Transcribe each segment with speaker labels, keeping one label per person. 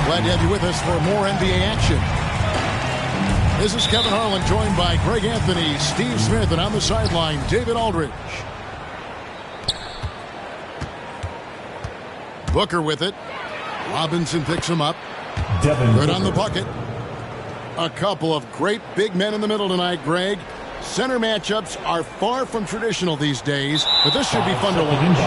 Speaker 1: Glad to have you with us for more NBA action. This is Kevin Harlan, joined by Greg Anthony, Steve Smith, and on the sideline, David Aldridge. Booker with it. Robinson picks him up. Good on the bucket. A couple of great big men in the middle tonight, Greg. Center matchups are far from traditional these days, but this should be fun to watch.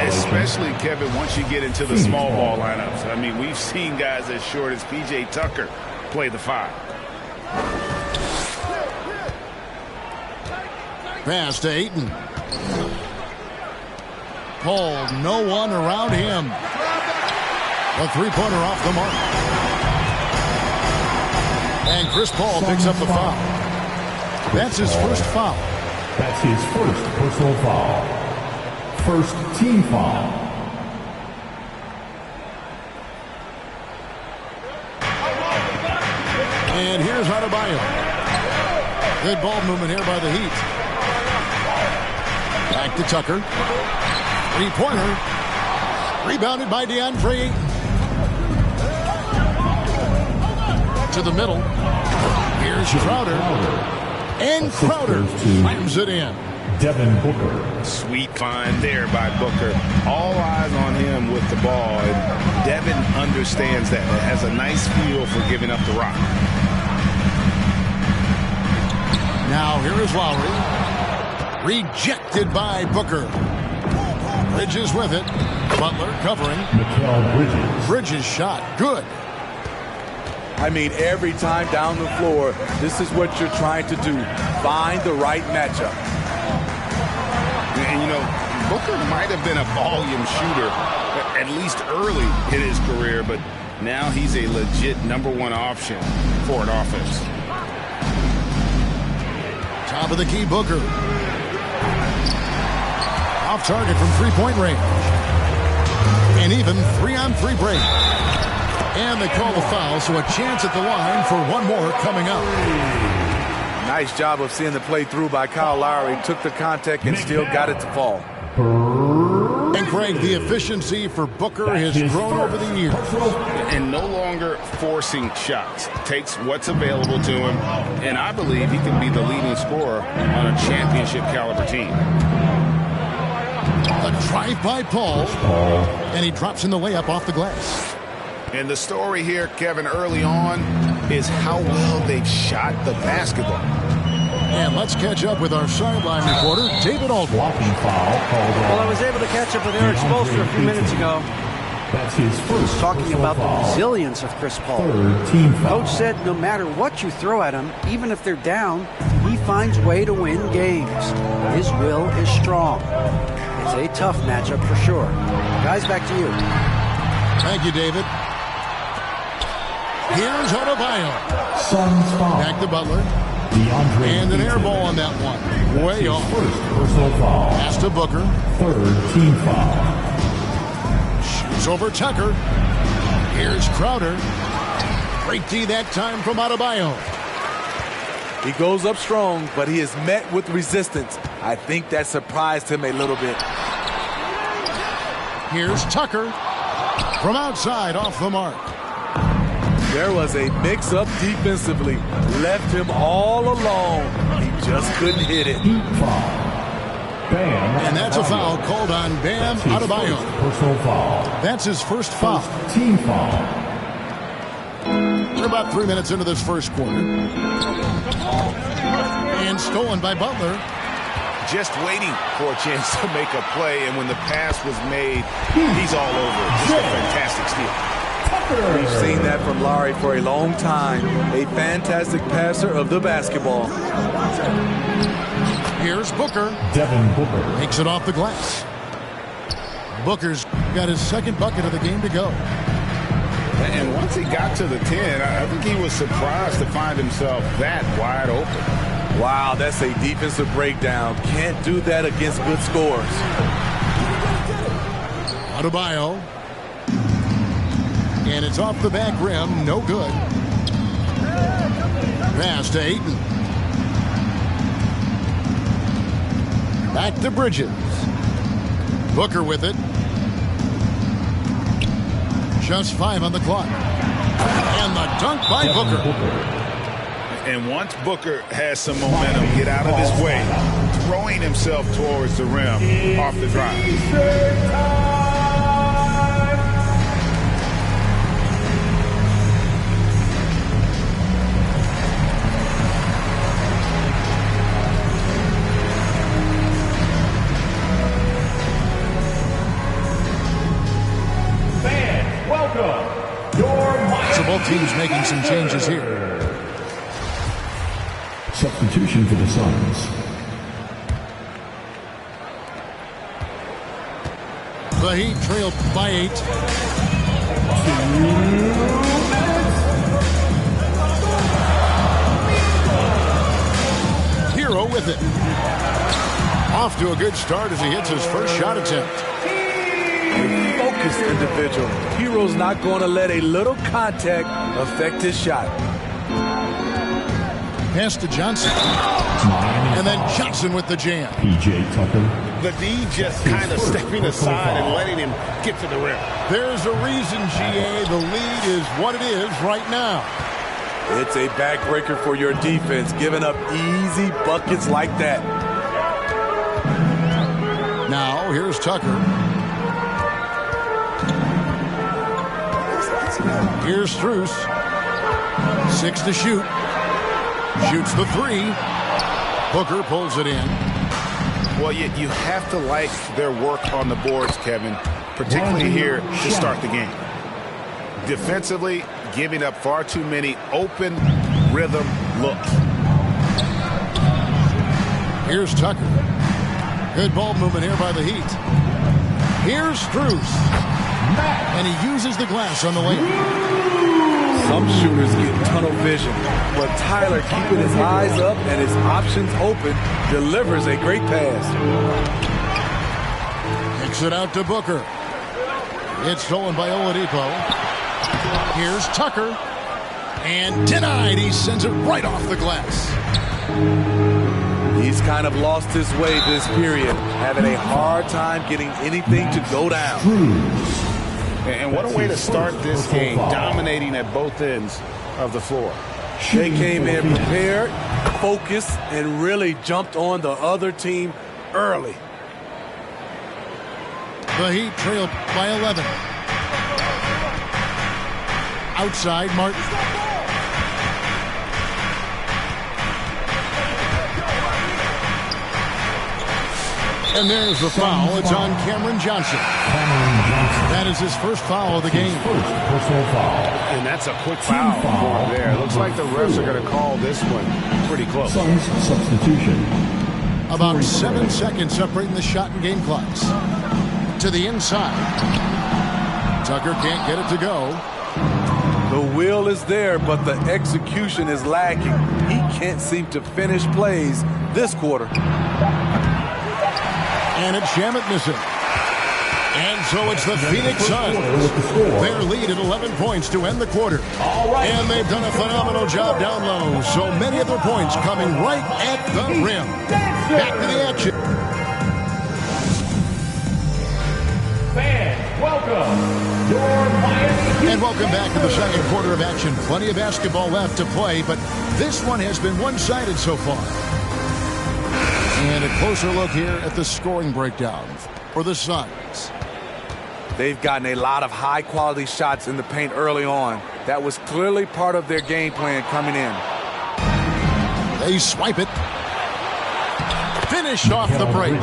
Speaker 2: Especially, Kevin, once you get into the small ball lineups. I mean, we've seen guys as short as P.J. Tucker play the 5.
Speaker 1: Pass to Ayton. Paul, no one around him. A three-pointer off the mark. And Chris Paul picks up the foul. That's his first foul.
Speaker 3: That's his first personal foul. First team foul.
Speaker 1: And here's Adebayo. Good ball movement here by the Heat. Back to Tucker. Three-pointer. Rebounded by DeAndre Ayton. To the middle. Here's Crowder. And Crowder slams it in.
Speaker 3: Devin Booker.
Speaker 2: Sweet find there by Booker. All eyes on him with the ball. And Devin understands that. It has a nice feel for giving up the rock.
Speaker 1: Now here is Lowry. Rejected by Booker. Bridges with it. Butler covering.
Speaker 3: Mikal Bridges.
Speaker 1: Bridges shot. Good.
Speaker 4: I mean, every time down the floor, this is what you're trying to do. Find the right matchup.
Speaker 2: And, you know, Booker might have been a volume shooter, at least early in his career, but now he's a legit #1 option for an offense.
Speaker 1: Top of the key, Booker. Off target from three-point range. And even 3-on-3 break. And they call the foul, so a chance at the line for one more coming up.
Speaker 4: Nice job of seeing the play through by Kyle Lowry. Took the contact and still got it to fall.
Speaker 1: And Craig, the efficiency for Booker has grown over the years.
Speaker 2: And no longer forcing shots. Takes what's available to him. And I believe he can be the leading scorer on a championship caliber team.
Speaker 1: A drive by Paul. And he drops in the layup off the glass.
Speaker 2: And the story here, Kevin, early on is how well they've shot the basketball.
Speaker 1: And let's catch up with our sideline reporter, David Aldridge.
Speaker 5: Well, I was able to catch up with Eric Spoelstra a few minutes ago.
Speaker 3: That's his first.
Speaker 5: Talking about the resilience of Chris Paul. Coach said no matter what you throw at him, even if they're down, he finds a way to win games. His will is strong. It's a tough matchup for sure. Guys, back to you.
Speaker 1: Thank you, David. Here's Adebayo. Back to Butler. And an air ball on that one. Way off.
Speaker 3: First personal foul.
Speaker 1: Pass to Booker.
Speaker 3: Third team foul.
Speaker 1: Shoots over Tucker. Here's Crowder. Great D that time from Adebayo.
Speaker 4: He goes up strong, but he is met with resistance. I think that surprised him a little bit.
Speaker 1: Here's Tucker. From outside, off the mark.
Speaker 4: There was a mix-up defensively. Left him all alone. He just couldn't hit it.
Speaker 3: Bam.
Speaker 1: And that's a foul called on Bam Adebayo.
Speaker 3: Personal foul.
Speaker 1: That's his first foul.
Speaker 3: Team foul.
Speaker 1: We're about 3 minutes into this first quarter. And stolen by Butler.
Speaker 2: Just waiting for a chance to make a play, and when the pass was made, he's all over it. Just a fantastic steal.
Speaker 4: We've seen that from Lowry for a long time. A fantastic passer of the basketball.
Speaker 1: Here's Booker.
Speaker 3: Devin Booker.
Speaker 1: Takes it off the glass. Booker's got his second bucket of the game to go.
Speaker 2: And once he got to the 10, I think he was surprised to find himself that wide open.
Speaker 4: Wow, that's a defensive breakdown. Can't do that against good scores.
Speaker 1: Adebayo. And it's off the back rim. No good. Pass to Ayton. Back to Bridges. Booker with it. Just 5 on the clock. And the dunk by Booker.
Speaker 2: And once Booker has some momentum, get out of his way, throwing himself towards the rim off the drive.
Speaker 1: So both teams making some changes here.
Speaker 3: Substitution for the Suns.
Speaker 1: The Heat trailed by 8. Hero with it. Off to a good start as he hits his first shot attempt.
Speaker 4: Focused individual. Hero's not going to let a little contact affect his shot.
Speaker 1: Pass to Johnson. And then Johnson with the jam.
Speaker 3: P.J. Tucker.
Speaker 2: The D just kind of stepping aside and letting him get to the rim.
Speaker 1: There's a reason, GA, the lead is what it is right now.
Speaker 4: It's a backbreaker for your defense, giving up easy buckets like that.
Speaker 1: Now, here's Tucker. Here's Strus. 6 to shoot. Shoots the 3. Booker pulls it in.
Speaker 2: Well, you have to like their work on the boards, Kevin, particularly here to start the game. Defensively, giving up far too many open rhythm looks.
Speaker 1: Here's Tucker. Good ball movement here by the Heat. Here's Strus. And he uses the glass on the layup.
Speaker 4: Some shooters get tunnel vision, but Tyler, keeping his eyes up and his options open, delivers a great pass.
Speaker 1: Kicks it out to Booker. It's stolen by Oladipo. Here's Tucker. And denied. He sends it right off the glass.
Speaker 4: He's kind of lost his way this period, having a hard time getting anything to go down.
Speaker 2: And what a way to start this game, dominating at both ends of the floor.
Speaker 4: They came in prepared, focused, and really jumped on the other team early.
Speaker 1: The Heat trailed by 11. Outside, Martin. And there's the foul. It's on Cameron Johnson. That is his first foul of the game.
Speaker 3: First personal foul.
Speaker 2: And that's a quick foul for there. Looks like the refs are going to call this one pretty close.
Speaker 3: Suns substitution.
Speaker 1: About 7 seconds separating the shot and game clocks. To the inside. Tucker can't get it to go.
Speaker 4: The will is there, but the execution is lacking. He can't seem to finish plays this quarter.
Speaker 1: And it's Shamet missing. And so it's the Phoenix Suns. Their lead at 11 points to end the quarter. And they've done a phenomenal job down low. So many of their points coming right at the rim. Back to the action.
Speaker 3: Fans, welcome. Your Miami.
Speaker 1: And welcome back to the second quarter of action. Plenty of basketball left to play, but this one has been one-sided so far. And a closer look here at the scoring breakdown for the Suns.
Speaker 4: They've gotten a lot of high-quality shots in the paint early on. That was clearly part of their game plan coming in.
Speaker 1: They swipe it. Finished off the break.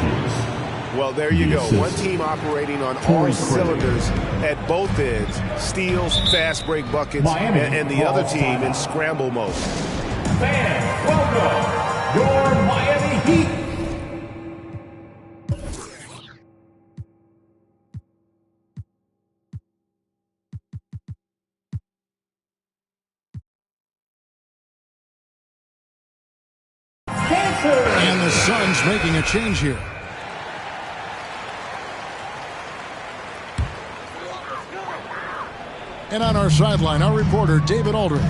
Speaker 2: Well, there you go. One team operating on all cylinders at both ends. Steals, fast break buckets, and the other team in scramble mode.
Speaker 3: Fans, welcome. Your Miami Heat.
Speaker 1: And the Suns making a change here. And on our sideline, our reporter, David Aldridge.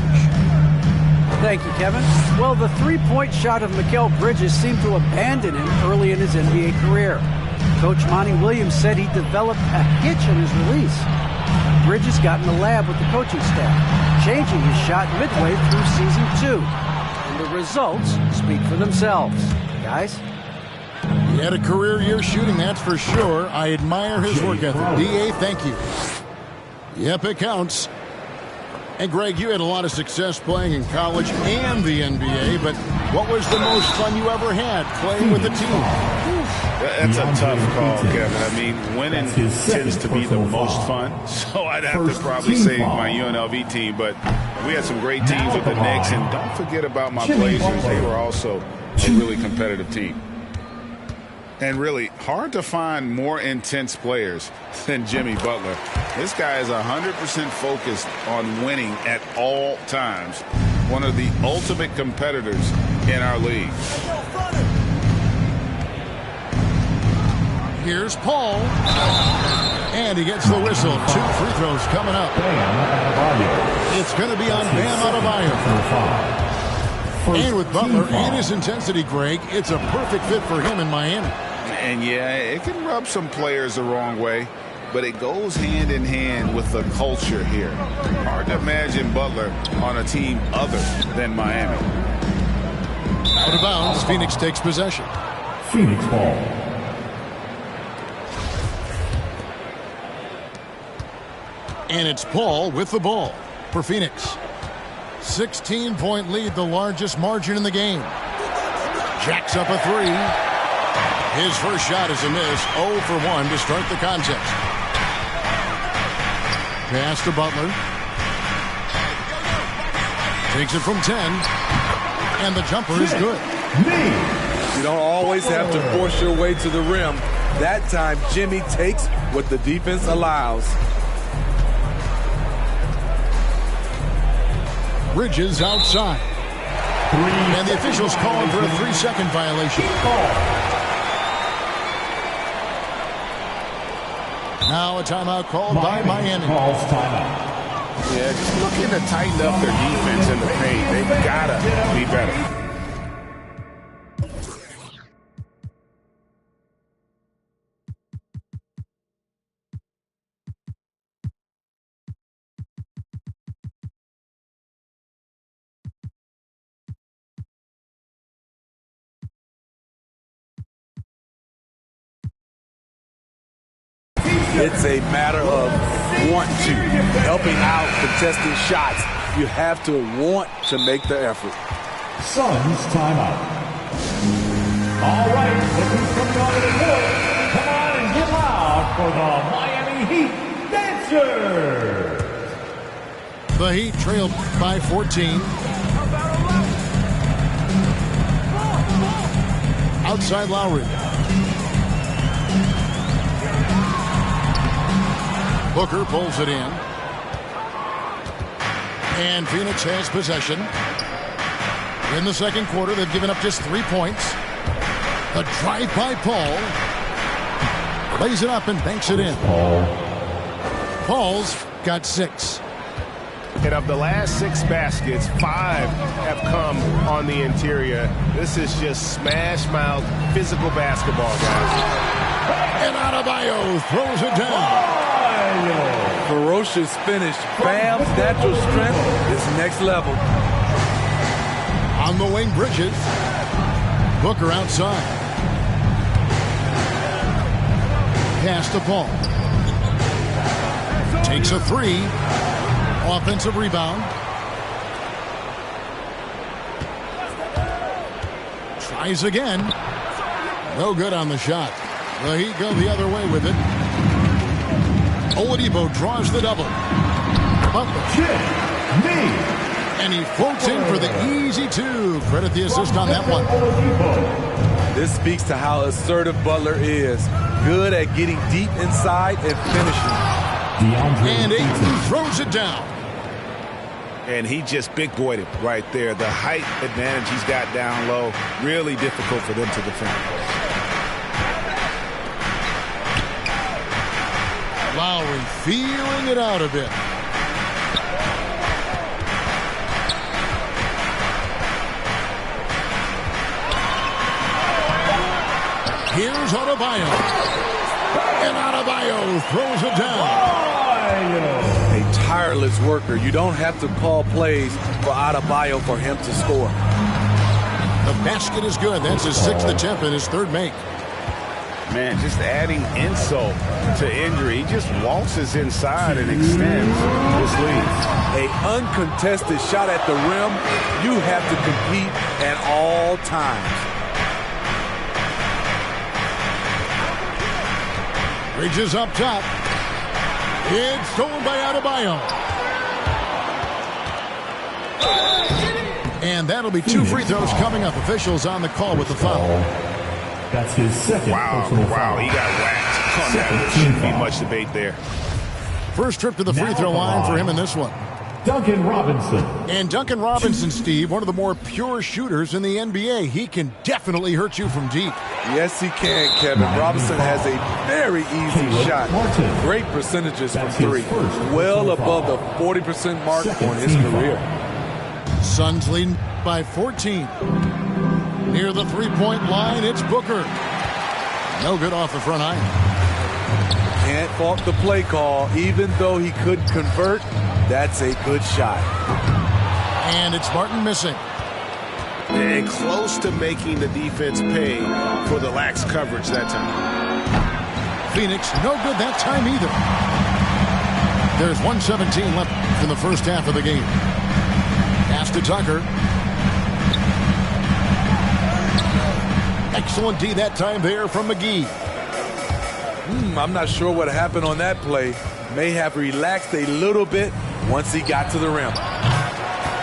Speaker 5: Thank you, Kevin. Well, the three-point shot of Mikal Bridges seemed to abandon him early in his NBA career. Coach Monty Williams said he developed a hitch in his release. Bridges got in the lab with the coaching staff, changing his shot midway through season 2. And the results speak for themselves. Guys?
Speaker 1: He had a career year shooting, that's for sure. I admire his work ethic. D.A., thank you. Yep, it counts. And, Greg, you had a lot of success playing in college and the NBA, but what was the most fun you ever had playing with the team?
Speaker 2: That's a tough call, Kevin. I mean, winning tends to be the most fun, so I'd have to probably say my UNLV team, but we had some great teams with the Knicks, and don't forget about my Blazers. They were also a really competitive team. And really, hard to find more intense players than Jimmy Butler. This guy is 100% focused on winning at all times. One of the ultimate competitors in our league.
Speaker 1: Here's Paul. And he gets the whistle. 2 free throws coming up. It's going to be on Bam Adebayo. And with Butler and his intensity, Greg, it's a perfect fit for him in Miami.
Speaker 2: And yeah, it can rub some players the wrong way, but it goes hand in hand with the culture here. Hard to imagine Butler on a team other than Miami.
Speaker 1: Out of bounds, Phoenix takes possession.
Speaker 3: Phoenix ball.
Speaker 1: And it's Paul with the ball for Phoenix. 16-point lead, the largest margin in the game. Jacks up a 3. His first shot is a miss. 0 for 1 to start the contest. Pass to Butler. Takes it from 10. And the jumper is good.
Speaker 4: You don't always have to force your way to the rim. That time, Jimmy takes what the defense allows.
Speaker 1: Bridges outside. And the officials calling for a 3-second violation. Now a timeout called by Miami.
Speaker 3: Calls timeout.
Speaker 2: Yeah, just looking to tighten up their defense in the paint. They've got to be better.
Speaker 4: It's a matter of want to, helping out, contesting shots. You have to want to make the effort.
Speaker 3: Suns timeout. All right, look who's coming on the court. Come on and get loud for the Miami Heat Dancers.
Speaker 1: The Heat trailed by 14. Outside Lowry. Booker pulls it in. And Phoenix has possession. In the second quarter, they've given up just 3 points. The drive by Paul. Lays it up and banks it in. Paul's got 6.
Speaker 6: And of the last 6 baskets, 5 have come on the interior. This is just smash mouth physical basketball, guys.
Speaker 1: And Adebayo throws it down.
Speaker 4: Ferocious finish. Bam's natural strength is next level.
Speaker 1: On the wing, Bridges. Booker outside. Pass to Paul. Takes a 3. Offensive rebound. Tries again. No good on the shot. The Heat go the other way with it. Oladipo draws the double. Butler. And he floats in for the easy 2. Credit the assist on that one.
Speaker 4: This speaks to how assertive Butler is. Good at getting deep inside and finishing.
Speaker 1: And Ayton throws it down.
Speaker 2: And he just big boyed it right there. The height advantage he's got down low, really difficult for them to defend.
Speaker 1: Lowry feeling it out a bit. Here's Adebayo. And Adebayo throws it down.
Speaker 4: A tireless worker. You don't have to call plays for Adebayo for him to score.
Speaker 1: The basket is good. That's his 6th attempt and his 3rd make.
Speaker 6: Man, just adding insult to injury. He just waltzes inside and extends his lead.
Speaker 4: An uncontested shot at the rim, you have to compete at all times.
Speaker 1: Reaches up top. It's stolen by Adebayo. And that'll be 2 free throws coming up. Officials on the call with the foul.
Speaker 3: That's his 2nd personal foul.
Speaker 6: Wow, he got whacked on that. There shouldn't be much debate there.
Speaker 1: First trip to the free throw line for him in this one.
Speaker 3: Duncan Robinson.
Speaker 1: And Duncan Robinson, Steve, one of the more pure shooters in the NBA. He can definitely hurt you from deep.
Speaker 4: Yes, he can, Kevin. Robinson has a very easy shot. Great percentages from 3. Well above the 40% mark on his career.
Speaker 1: Suns leading by 14. Near the three-point line, it's Booker. No good off the front iron.
Speaker 4: Can't fault the play call. Even though he couldn't convert, that's a good shot.
Speaker 1: And it's Martin missing.
Speaker 6: And close to making the defense pay for the lax coverage that time.
Speaker 1: Phoenix, no good that time either. There's 1:17 left in the first half of the game. Pass to Tucker. Excellent D that time there from McGee.
Speaker 4: I'm not sure what happened on that play. May have relaxed a little bit once he got to the rim.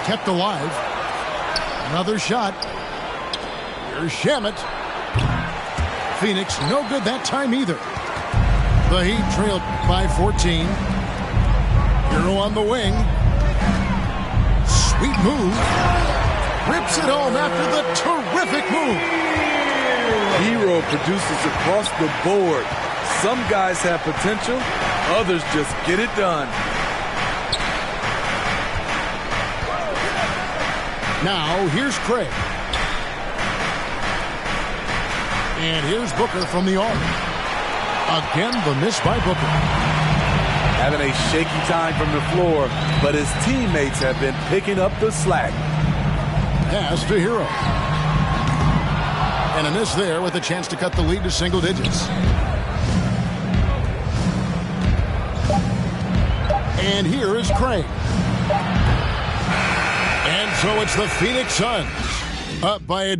Speaker 1: Kept alive. Another shot. Here's Shamet. Phoenix, no good that time either. The Heat trailed by 14. Hero on the wing. Sweet move. Rips it home after the terrific move.
Speaker 4: Hero produces across the board. Some guys have potential, others just get it done.
Speaker 1: Now, here's Craig. And here's Booker from the arc. Again, the miss by Booker.
Speaker 4: Having a shaky time from the floor, but his teammates have been picking up the slack.
Speaker 1: Pass to Hero. And a miss there with a chance to cut the lead to single digits. And here is Craig. And so it's the Phoenix Suns up by a...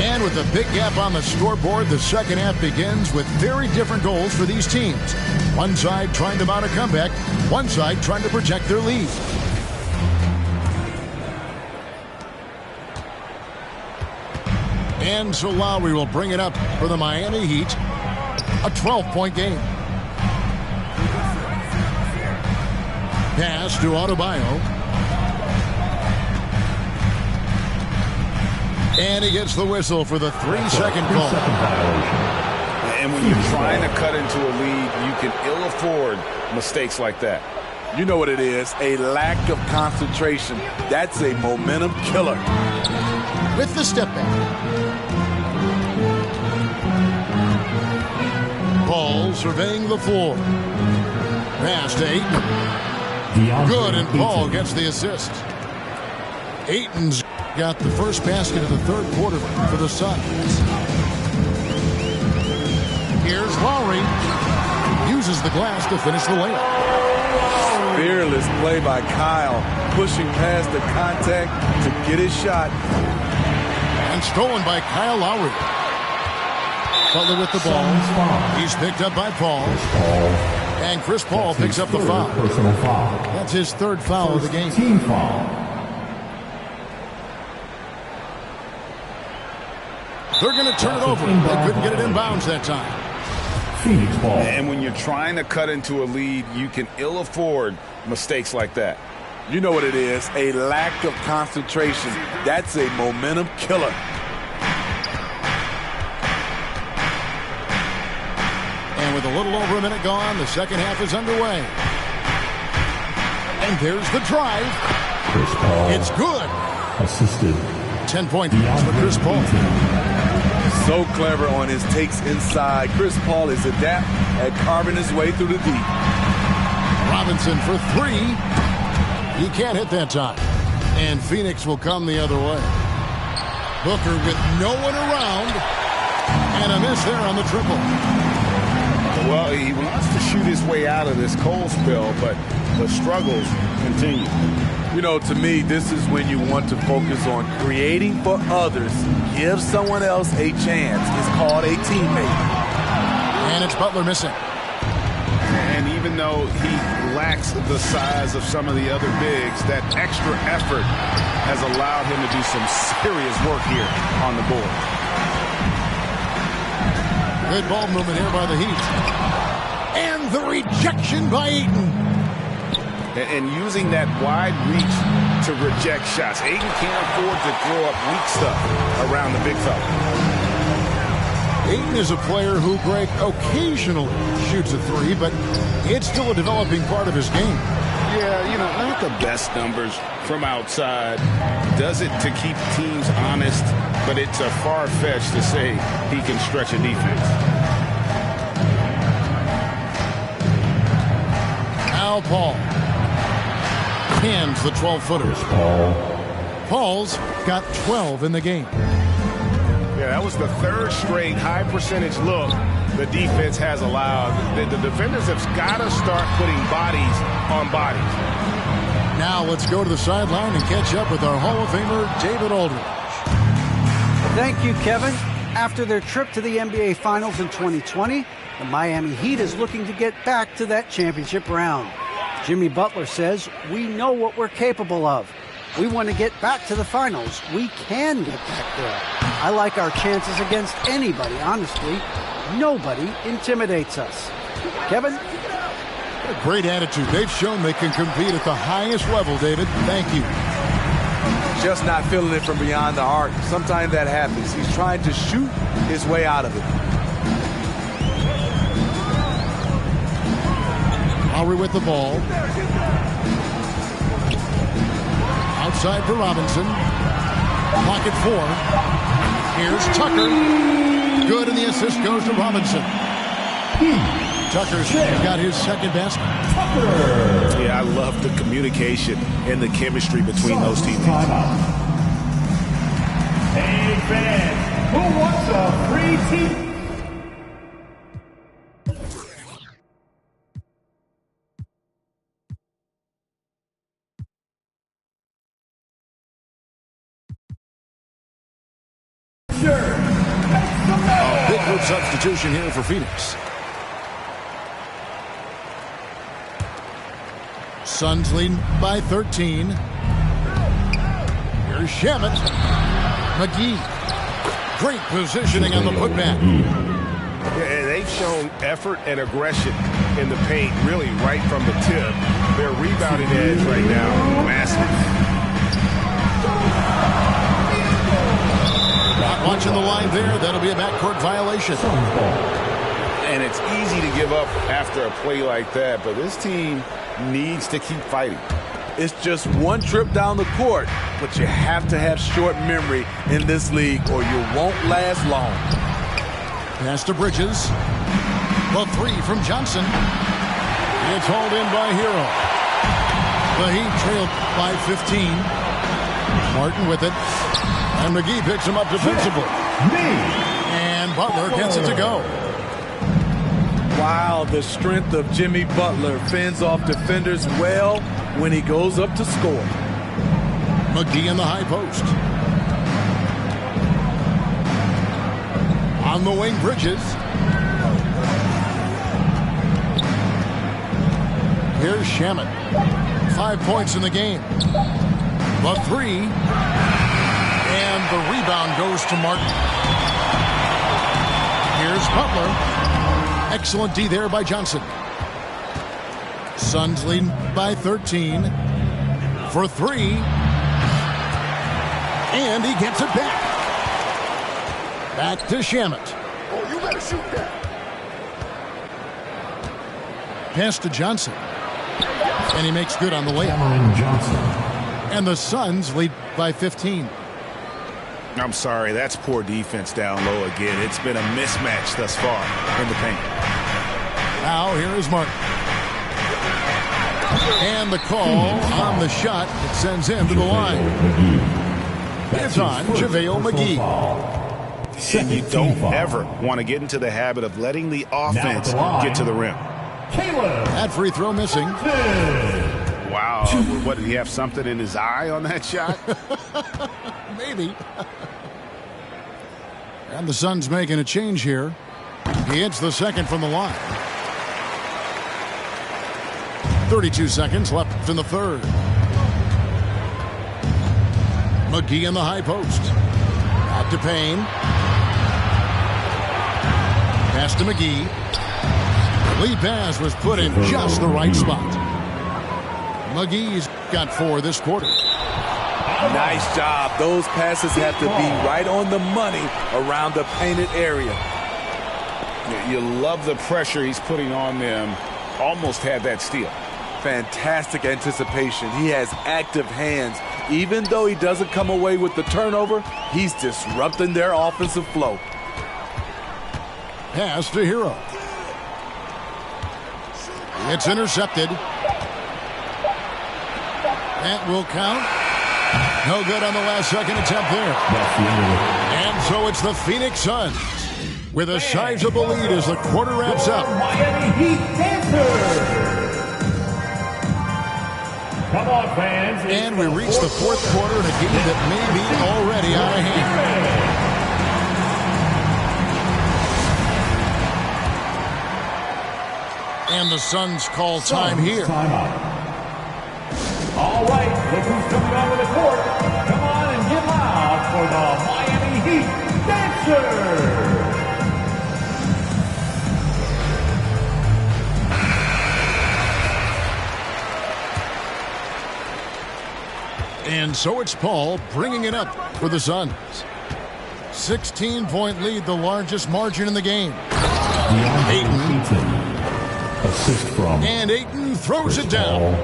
Speaker 1: And with a big gap on the scoreboard, the second half begins with very different goals for these teams. One side trying to mount a comeback, one side trying to protect their lead. And so Lowry will bring it up for the Miami Heat. A 12-point game. Pass to Adebayo. And he gets the whistle for the 3-second call.
Speaker 6: And when you're trying to cut into a lead, you can ill afford mistakes like that.
Speaker 4: You know what it is, a lack of concentration. That's a momentum killer.
Speaker 1: With the step back. Paul surveying the floor. Pass to Ayton. Good, and Paul gets the assist. Ayton's got the first basket of the third quarter for the Suns. Here's Lowry. Uses the glass to finish the layup.
Speaker 4: Fearless play by Kyle, pushing past the contact to get his shot.
Speaker 1: And stolen by Kyle Lowry. Butler with the ball. He's picked up by Paul. And Chris Paul picks up the foul. That's his third foul of the game.
Speaker 3: Team foul.
Speaker 1: They're going to turn it over. They couldn't get it in bounds that time.
Speaker 3: Phoenix ball.
Speaker 6: And when you're trying to cut into a lead, you can ill afford mistakes like that.
Speaker 4: You know what it is, a lack of concentration. That's a momentum killer.
Speaker 1: And with a little over a minute gone, the second half is underway. And there's the drive.
Speaker 3: Chris Paul.
Speaker 1: It's good.
Speaker 3: Assisted.
Speaker 1: 10-point for Chris Paul.
Speaker 4: So clever on his takes inside. Chris Paul is adept at carving his way through the deep.
Speaker 1: Robinson for three. He can't hit that time. And Phoenix will come the other way. Booker with no one around. And a miss there on the triple.
Speaker 2: Well, he wants to shoot his way out of this cold spell, but the struggles continue.
Speaker 4: You know, to me, this is when you want to focus on creating for others. Give someone else a chance. It's called a teammate.
Speaker 1: And it's Butler missing.
Speaker 2: And even though he lacks the size of some of the other bigs, that extra effort has allowed him to do some serious work here on the board.
Speaker 1: Good ball movement here by the Heat. And the rejection by Ayton.
Speaker 2: And using that wide reach to reject shots. Ayton can't afford to throw up weak stuff around the big fella.
Speaker 1: Ayton is a player who, Greg, occasionally shoots a three, but it's still a developing part of his game.
Speaker 2: Yeah, you know, not the best numbers from outside. Does it to keep teams honest, but it's a far-fetch to say he can stretch a defense.
Speaker 1: Al Paul hands the 12-footer. Paul's got 12 in the game.
Speaker 2: Yeah, that was the third straight high-percentage look the defense has allowed. The defenders have got to start putting bodies on bodies.
Speaker 1: Now let's go to the sideline and catch up with our Hall of Famer, David Aldridge.
Speaker 5: Thank you, Kevin. After their trip to the NBA Finals in 2020, the Miami Heat is looking to get back to that championship round. Jimmy Butler says, we know what we're capable of. We want to get back to the finals. We can get back there. I like our chances against anybody, honestly. Nobody intimidates us. Kevin?
Speaker 1: A great attitude. They've shown they can compete at the highest level, David. Thank you.
Speaker 4: Just not feeling it from beyond the arc. Sometimes that happens. He's trying to shoot his way out of it.
Speaker 1: Lowry with the ball. Outside for Robinson. Pocket four. Here's Tucker. Good, and the assist goes to Robinson. Tucker's got his second basket.
Speaker 2: Yeah, I love the communication and the chemistry between those teammates.
Speaker 3: Hey, fans, who wants a free team?
Speaker 1: Big group substitution here for Phoenix. Suns leading by 13. Here's Shamet. McGee. Great positioning on the putback.
Speaker 6: Yeah, they've shown effort and aggression in the paint, really right from the tip. Their rebounding edge right now, massive.
Speaker 1: Not watching the line there. That'll be a backcourt violation.
Speaker 2: And it's easy to give up after a play like that, but this team needs to keep fighting.
Speaker 4: It's just one trip down the court, but you have to have short memory in this league or you won't last long.
Speaker 1: Pass to Bridges. The three from Johnson. It's hauled in by Hero. The Heat trailed by 15. Martin with it. And McGee picks him up defensively. And Butler gets it to go.
Speaker 4: Wow, the strength of Jimmy Butler fends off defenders well when he goes up to score.
Speaker 1: McGee in the high post. On the wing, Bridges. Here's Shamet. 5 points in the game. The three. And the rebound goes to Martin. Here's Butler. Excellent D there by Johnson. Suns leading by 13. For three. And he gets it back. Back to Shamet.
Speaker 6: Oh, you better shoot that.
Speaker 1: Pass to Johnson. And he makes good on the layup. And the Suns lead by 15.
Speaker 2: I'm sorry, that's poor defense down low again. It's been a mismatch thus far in the paint.
Speaker 1: Now here is Martin. And the call on the shot. It sends him to the line. It's on JaVale McGee.
Speaker 2: And you don't ever want to get into the habit of letting the offense get to the rim.
Speaker 1: That free throw missing.
Speaker 2: Wow. What, did he have something in his eye on that shot?
Speaker 1: Maybe. And the Suns making a change here. He hits the second from the line. 32 seconds left in the third. McGee in the high post. Out to Payne. Pass to McGee. Lead pass was put in just the right spot. McGee's got 4 this quarter.
Speaker 4: Nice job. Those passes have to be right on the money around the painted area.
Speaker 2: You love the pressure he's putting on them. Almost had that steal.
Speaker 4: Fantastic anticipation. He has active hands. Even though he doesn't come away with the turnover, he's disrupting their offensive flow.
Speaker 1: Pass to Hero. It's intercepted. That will count. No good on the last second attempt there. And so it's the Phoenix Suns with a sizable lead as the quarter wraps up.
Speaker 3: Miami Heat Dancers. Come on, fans.
Speaker 1: And we reach the fourth quarter in a game that may be already out of hand. And the Suns call time here.
Speaker 3: All right, look who's coming onto the court. Come on and get loud for the Miami Heat Dancers.
Speaker 1: And so it's Paul bringing it up for the Suns. 16-point lead, the largest margin in the game. Ayton.
Speaker 3: Assist from.
Speaker 1: And Ayton throws it down.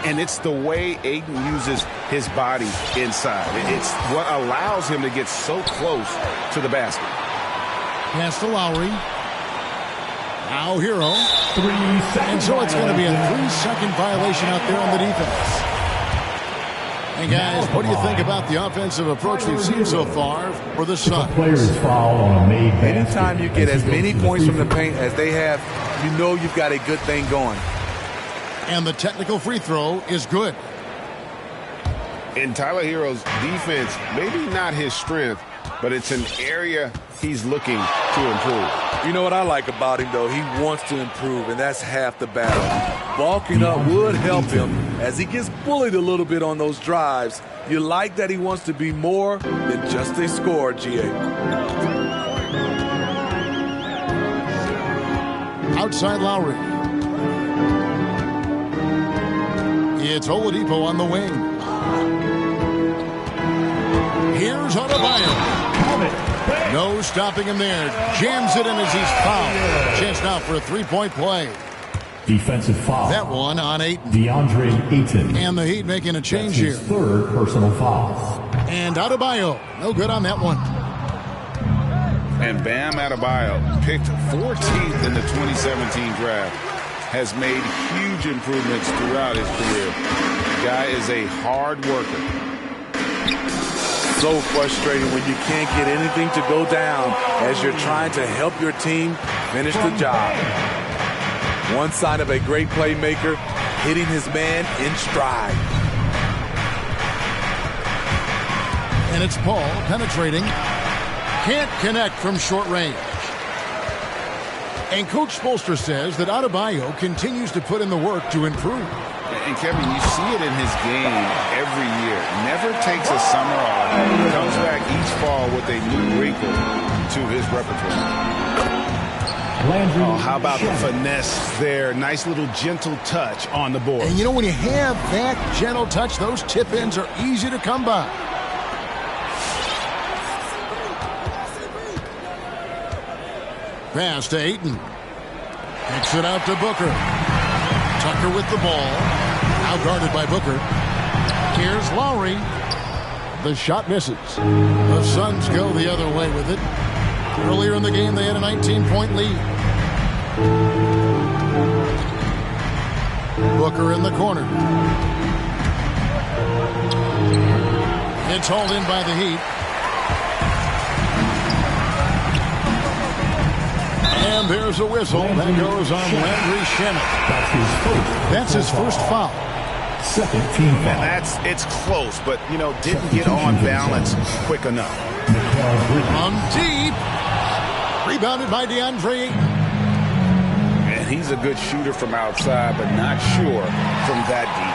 Speaker 2: And it's the way Ayton uses his body inside. It's what allows him to get so close to the basket.
Speaker 1: Pass to Lowry. Now Hero.
Speaker 3: 3 seconds.
Speaker 1: And so it's going to be a 3-second violation out there on the defense. Hey guys, what do you think about the offensive approach we've seen so far for the Suns?
Speaker 3: Players foul on a made basket.
Speaker 4: Anytime you get as many points from the paint as they have, you know you've got a good thing going.
Speaker 1: And the technical free throw is good.
Speaker 6: In Tyler Hero's defense, maybe not his strength, but it's an area he's looking to improve.
Speaker 4: You know what I like about him, though? He wants to improve, and that's half the battle. Bulking up would help him as he gets bullied a little bit on those drives. You like that he wants to be more than just a scorer, GA.
Speaker 1: Outside Lowry. It's Oladipo on the wing. Here's Adebayo. No stopping him there. Jams it in as he's fouled. Chance now for a three-point play.
Speaker 3: Defensive foul.
Speaker 1: That one on Ayton.
Speaker 3: DeAndre Ayton.
Speaker 1: And the Heat making a change
Speaker 3: That's his
Speaker 1: here.
Speaker 3: third personal foul.
Speaker 1: And Adebayo. No good on that one.
Speaker 2: And Bam Adebayo, picked 14th in the 2017 draft, has made huge improvements throughout his career. The guy is a hard worker.
Speaker 4: So frustrating when you can't get anything to go down as you're trying to help your team finish the job. One sign of a great playmaker, hitting his man in stride.
Speaker 1: And it's Paul penetrating. Can't connect from short range. And Coach Spoelstra says that Adebayo continues to put in the work to improve.
Speaker 2: And Kevin, you see it in his game every year. Never takes a summer off. Comes back each fall with a new wrinkle to his repertoire.
Speaker 6: Oh, how about the finesse there? Nice little gentle touch on the board.
Speaker 1: And you know, when you have that gentle touch, those tip-ins are easy to come by. Pass to Ayton. Kicks it out to Booker. Tucker with the ball. Now guarded by Booker. Here's Lowry. The shot misses. The Suns go the other way with it. Earlier in the game, they had a 19-point lead. Booker in the corner. It's hauled in by the Heat. And there's a whistle. That goes on Landry Shamet. That's his first foul.
Speaker 3: Second team foul.
Speaker 2: And it's close, but, didn't get on balance quick enough.
Speaker 1: From deep. Rebounded by DeAndre Ayton.
Speaker 2: And he's a good shooter from outside, but not sure from that deep.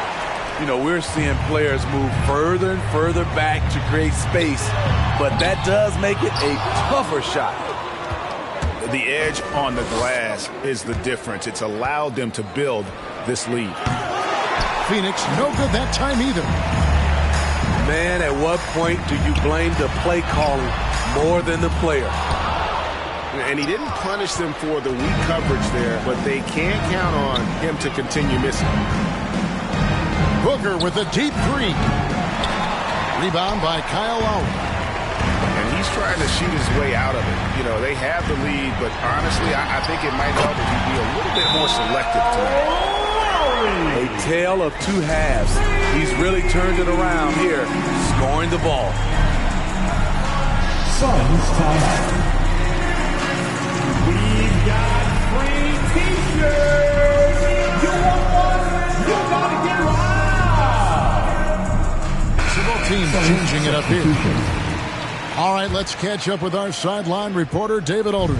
Speaker 4: We're seeing players move further and further back to create space, but that does make it a tougher shot.
Speaker 2: The edge on the glass is the difference. It's allowed them to build this lead.
Speaker 1: Phoenix, no good that time either.
Speaker 4: Man, at what point do you blame the play calling more than the player?
Speaker 2: And he didn't punish them for the weak coverage there, but they can't count on him to continue missing.
Speaker 1: Booker with a deep three. Rebound by Kyle Lowry.
Speaker 2: And he's trying to shoot his way out of it. They have the lead, but honestly, I think it might help if he be a little bit more selective tonight.
Speaker 4: A tale of two halves. He's really turned it around here, scoring the ball.
Speaker 3: Suns timeout. We've got free t-shirts. You want one? You gotta get live.
Speaker 1: Several teams changing it up here. All right, let's catch up with our sideline reporter, David Aldridge.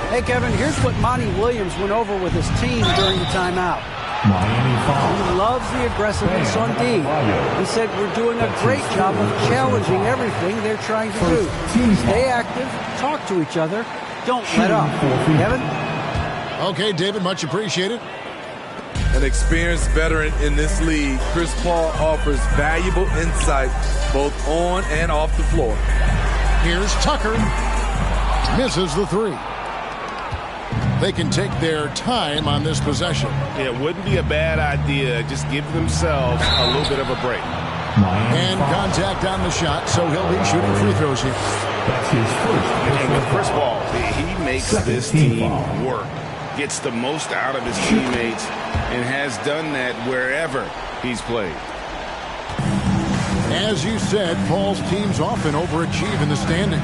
Speaker 5: Hey, Kevin, here's what Monty Williams went over with his team during the timeout. He loves the aggressiveness on D. He said we're doing a great job of challenging everything they're trying to do. Stay active, talk to each other, don't let up. Kevin?
Speaker 1: Okay, David, much appreciated.
Speaker 4: An experienced veteran in this league, Chris Paul offers valuable insight both on and off the floor.
Speaker 1: Here's Tucker. Misses the three. They can take their time on this possession.
Speaker 6: It wouldn't be a bad idea. Just give themselves a little bit of a break.
Speaker 1: And contact on the shot, so he'll be shooting free throws here.
Speaker 3: That's his first.
Speaker 2: And with Chris Paul, he makes this team work. Gets the most out of his teammates and has done that wherever he's played.
Speaker 1: As you said, Paul's teams often overachieve in the standings.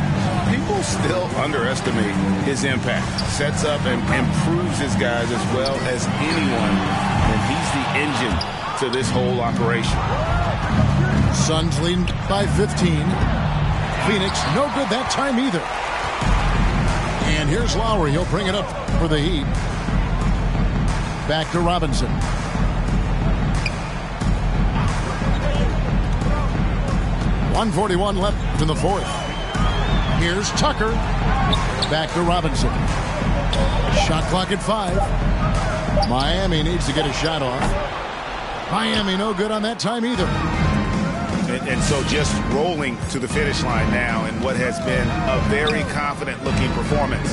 Speaker 2: People still underestimate his impact. Sets up and improves his guys as well as anyone, and he's the engine to this whole operation.
Speaker 1: Suns leading by 15. Phoenix, no good that time either. And here's Lowry. He'll bring it up for the Heat. Back to Robinson. .141 left in the fourth. Here's Tucker. Back to Robinson. Shot clock at 5. Miami needs to get a shot off. Miami no good on that time either.
Speaker 2: And so just rolling to the finish line now in what has been a very confident-looking performance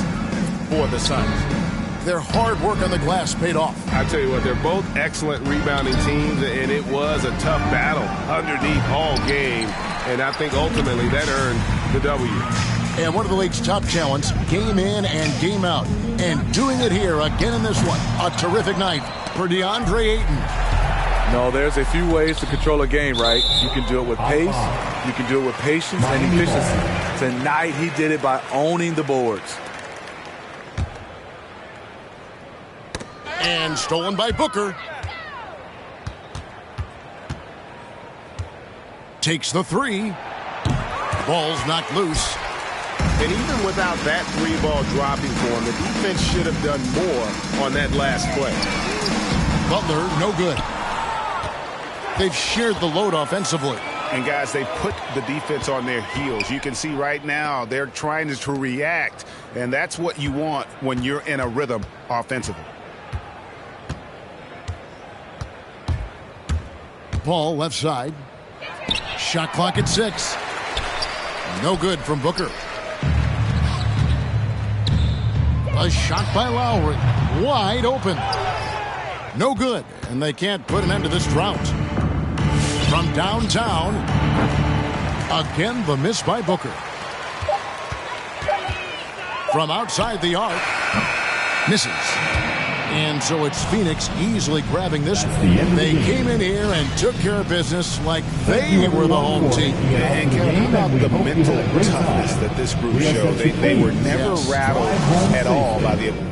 Speaker 2: for the Suns.
Speaker 1: Their hard work on the glass paid off.
Speaker 6: I tell you what, they're both excellent rebounding teams, and it was a tough battle underneath all game. And I think ultimately that earned the W.
Speaker 1: And one of the league's top talents, game in and game out. And doing it here again in this one. A terrific night for DeAndre Ayton.
Speaker 4: No, there's a few ways to control a game, right? You can do it with pace, you can do it with patience and efficiency. Tonight, he did it by owning the boards.
Speaker 1: And stolen by Booker. Takes the three. Ball's knocked loose.
Speaker 6: And even without that three ball dropping for him, the defense should have done more on that last play.
Speaker 1: Butler, no good. They've shared the load offensively.
Speaker 2: And, guys, they put the defense on their heels. You can see right now they're trying to react, and that's what you want when you're in a rhythm offensively.
Speaker 1: Paul left side. Shot clock at 6. No good from Booker. A shot by Lowry. Wide open. No good. And they can't put an end to this drought. From downtown, Again, the miss by Booker. From outside the arc, misses. And so it's Phoenix easily grabbing this one. They came in here and took care of business like they were the home team.
Speaker 2: And Kevin, how about the mental toughness that this group showed? They were never rattled at all by the opponent.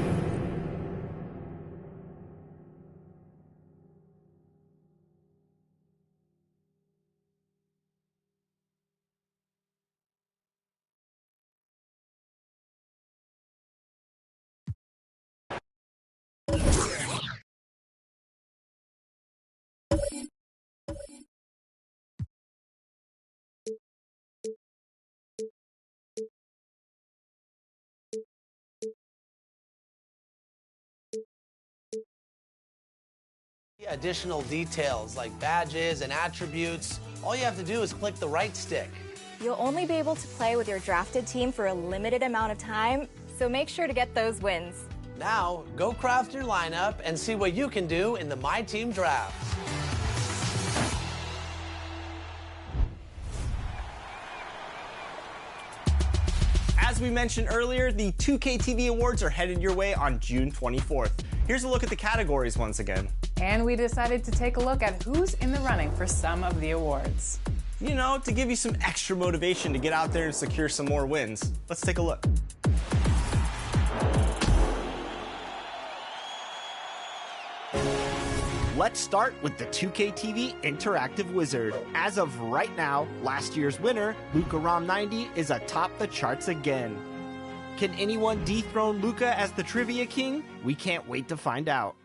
Speaker 7: Additional details like badges and attributes, all you have to do is click the right stick.
Speaker 8: You'll only be able to play with your drafted team for a limited amount of time, so make sure to get those wins.
Speaker 7: Now, go craft your lineup and see what you can do in the My Team Draft.
Speaker 9: As we mentioned earlier, the 2K TV Awards are headed your way on June 24th. Here's a look at the categories once again.
Speaker 10: And we decided to take a look at who's in the running for some of the awards.
Speaker 9: You know, to give you some extra motivation to get out there and secure some more wins. Let's take a look. Let's start with the 2K TV Interactive Wizard. As of right now, last year's winner, Luka Rom 90, is atop the charts again. Can anyone dethrone Luka as the Trivia King? We can't wait to find out.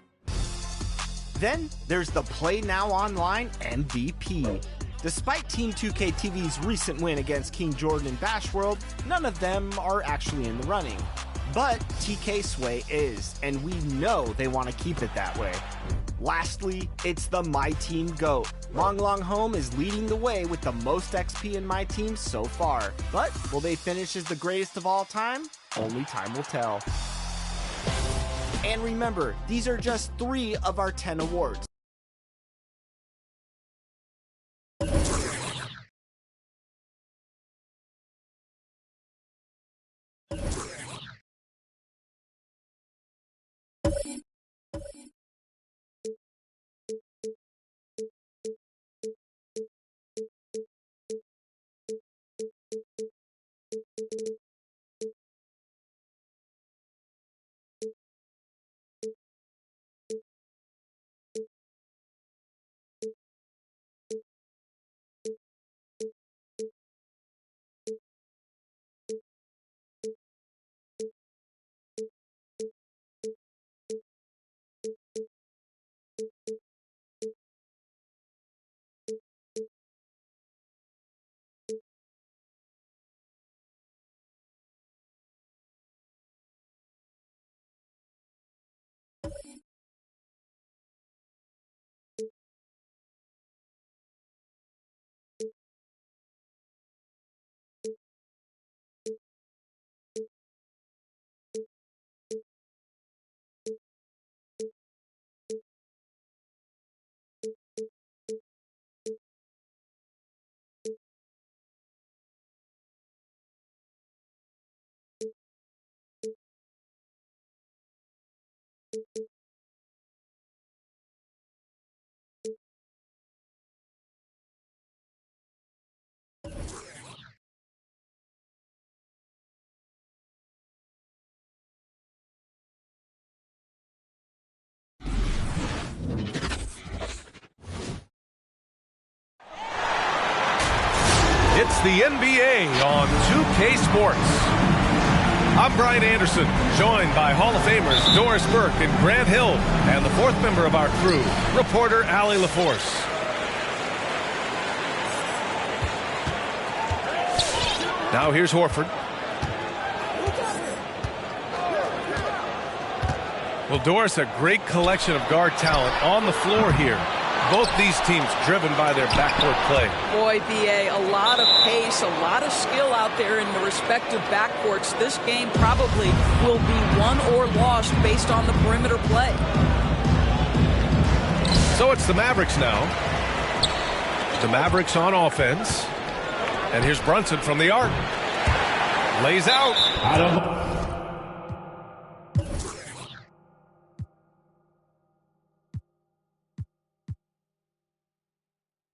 Speaker 9: Then, there's the Play Now Online MVP. Despite Team 2K TV's recent win against King Jordan and Bash World, none of them are actually in the running. But TK Sway is, and we know they want to keep it that way. Lastly, it's the My Team GOAT. Long Long Home is leading the way with the most XP in My Team so far. But will they finish as the greatest of all time? Only time will tell. And remember, these are just 3 of our 10 awards.
Speaker 11: It's the NBA on 2K Sports. I'm Brian Anderson, joined by Hall of Famers Doris Burke and Grant Hill, and the 4th member of our crew, reporter Allie LaForce. Now here's Horford. Well, Doris, a great collection of guard talent on the floor here. Both these teams driven by their backcourt play.
Speaker 12: Boy, BA, a lot of pace, a lot of skill out there in the respective backcourts. This game probably will be won or lost based on the perimeter play.
Speaker 11: So it's the Mavericks now. The Mavericks on offense. And here's Brunson from the arc. Lays out.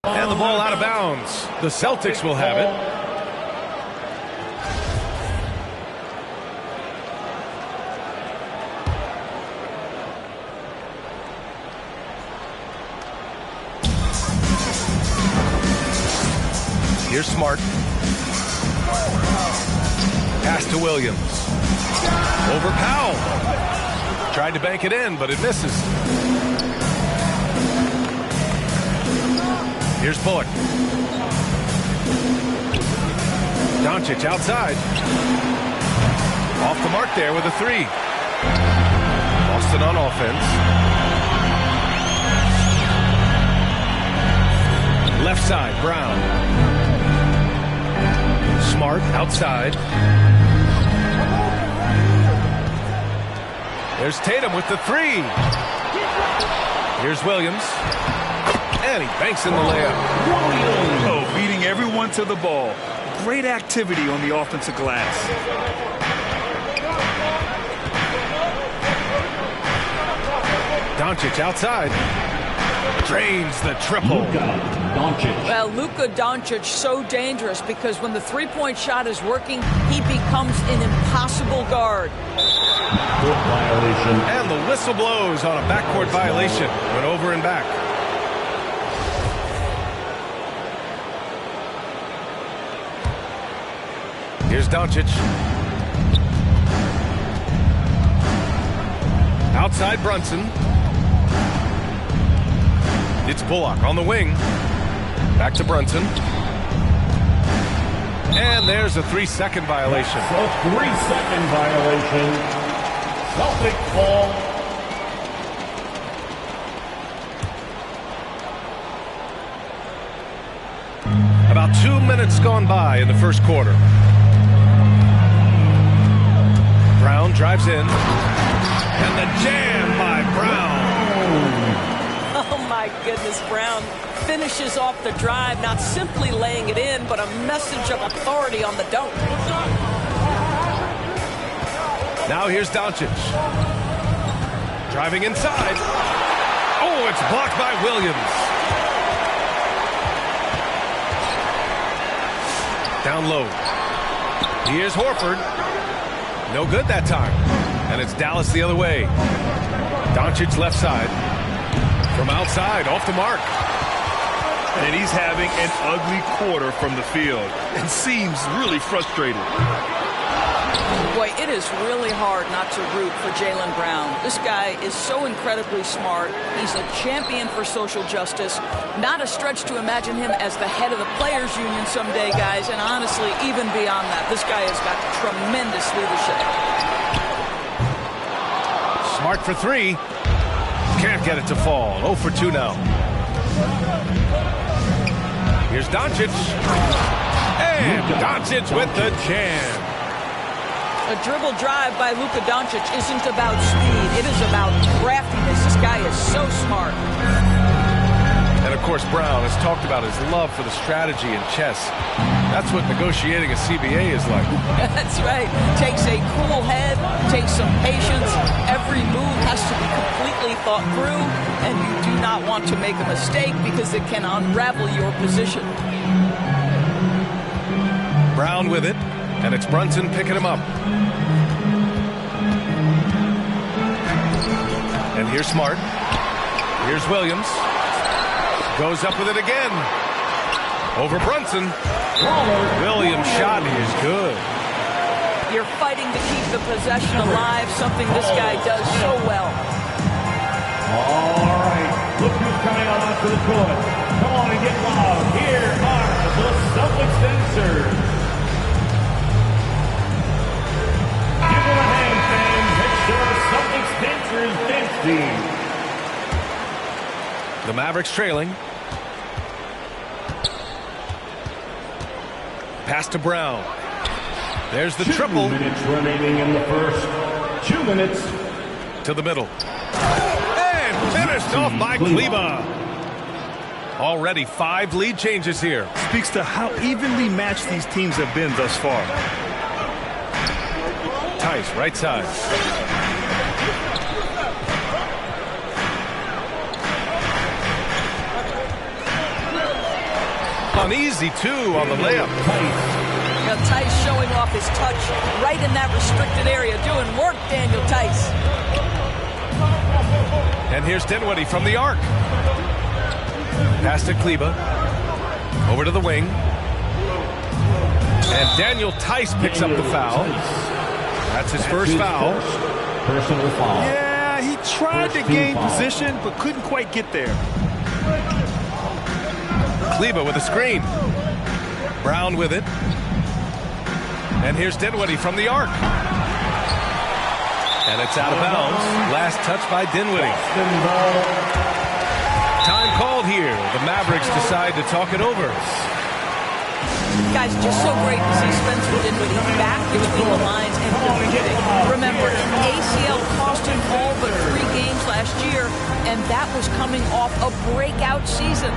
Speaker 11: And the ball out of bounds. The Celtics will have it. Here's Smart. Pass to Williams. Over Powell. Tried to bank it in, but it misses. Here's Bullock. Doncic outside. Off the mark there with a three. Boston on offense. Left side, Brown. Smart outside. There's Tatum with the three. Here's Williams. And he banks in the layup.
Speaker 13: Oh, beating everyone to the ball. Great activity on the offensive glass.
Speaker 11: Doncic outside. Drains the triple.
Speaker 12: Well, Luka Doncic so dangerous because when the three-point shot is working, he becomes an impossible guard.
Speaker 11: Violation. And the whistle blows on a backcourt violation. Went over and back. Here's Doncic. Outside Brunson. It's Bullock on the wing. Back to Brunson. And there's a 3-second violation.
Speaker 3: A 3-second violation. Celtic ball.
Speaker 11: About 2 minutes gone by in the first quarter. Brown drives in. And the jam by Brown.
Speaker 12: Oh, my goodness, Brown finishes off the drive, not simply laying it in, but a message of authority on the dunk.
Speaker 11: Now here's Doncic. Driving inside. Oh, it's blocked by Williams. Down low. Here's Horford. No good that time. And it's Dallas the other way. Doncic left side. From outside, off the mark.
Speaker 13: And he's having an ugly quarter from the field and seems really frustrated.
Speaker 12: Boy, it is really hard not to root for Jaylen Brown. This guy is so incredibly smart. He's a champion for social justice. Not a stretch to imagine him as the head of the Players Union someday, guys. And honestly, even beyond that, this guy has got tremendous leadership.
Speaker 11: Smart for three. Can't get it to fall. 0 for 2 now. Here's Doncic. And Doncic with the jam.
Speaker 12: A dribble drive by Luka Doncic isn't about speed. It is about craftiness. This guy is so smart.
Speaker 11: And, of course, Brown has talked about his love for the strategy in chess. That's what negotiating a CBA is like.
Speaker 12: That's right. Takes a cool head, takes some patience. Every move has to be completely thought through, and you do not want to make a mistake because it can unravel your position.
Speaker 11: Brown with it, and it's Brunson picking him up. And here's Smart. Here's Williams. Goes up with it again. Over Brunson. Williams' shot is good.
Speaker 12: You're fighting to keep the possession alive, something this guy does so well.
Speaker 3: All right, look who's coming onto the court. Come on and get loud. Here are the Celtics dancers. Give them a hand, fans. Make sure the Celtics dancers dance team.
Speaker 11: The Mavericks trailing. Pass to Brown. There's the triple.
Speaker 3: 2 minutes remaining in the first. 2 minutes.
Speaker 11: To the middle. And finished off by Kleba. Already 5 lead changes here.
Speaker 13: Speaks to how evenly matched these teams have been thus far.
Speaker 11: Tice, right side. Uneasy, too, on the layup.
Speaker 12: Now, Tice showing off his touch right in that restricted area. Doing work, Daniel Tice.
Speaker 11: And here's Dinwiddie from the arc. Pass to Kleba. Over to the wing. And Daniel Tice picks up the foul. That's his first foul.
Speaker 3: Personal foul.
Speaker 13: Yeah, he tried to gain position, but couldn't quite get there.
Speaker 11: Kleba with a screen. Brown with it. And here's Dinwiddie from the arc. And it's out of bounds. Last touch by Dinwiddie. Time called here. The Mavericks decide to talk it over.
Speaker 12: Guys, just so great to see Spencer Dinwiddie back between the lines and contributing. Remember, ACL cost him all but 3 games last year, and that was coming off a breakout season.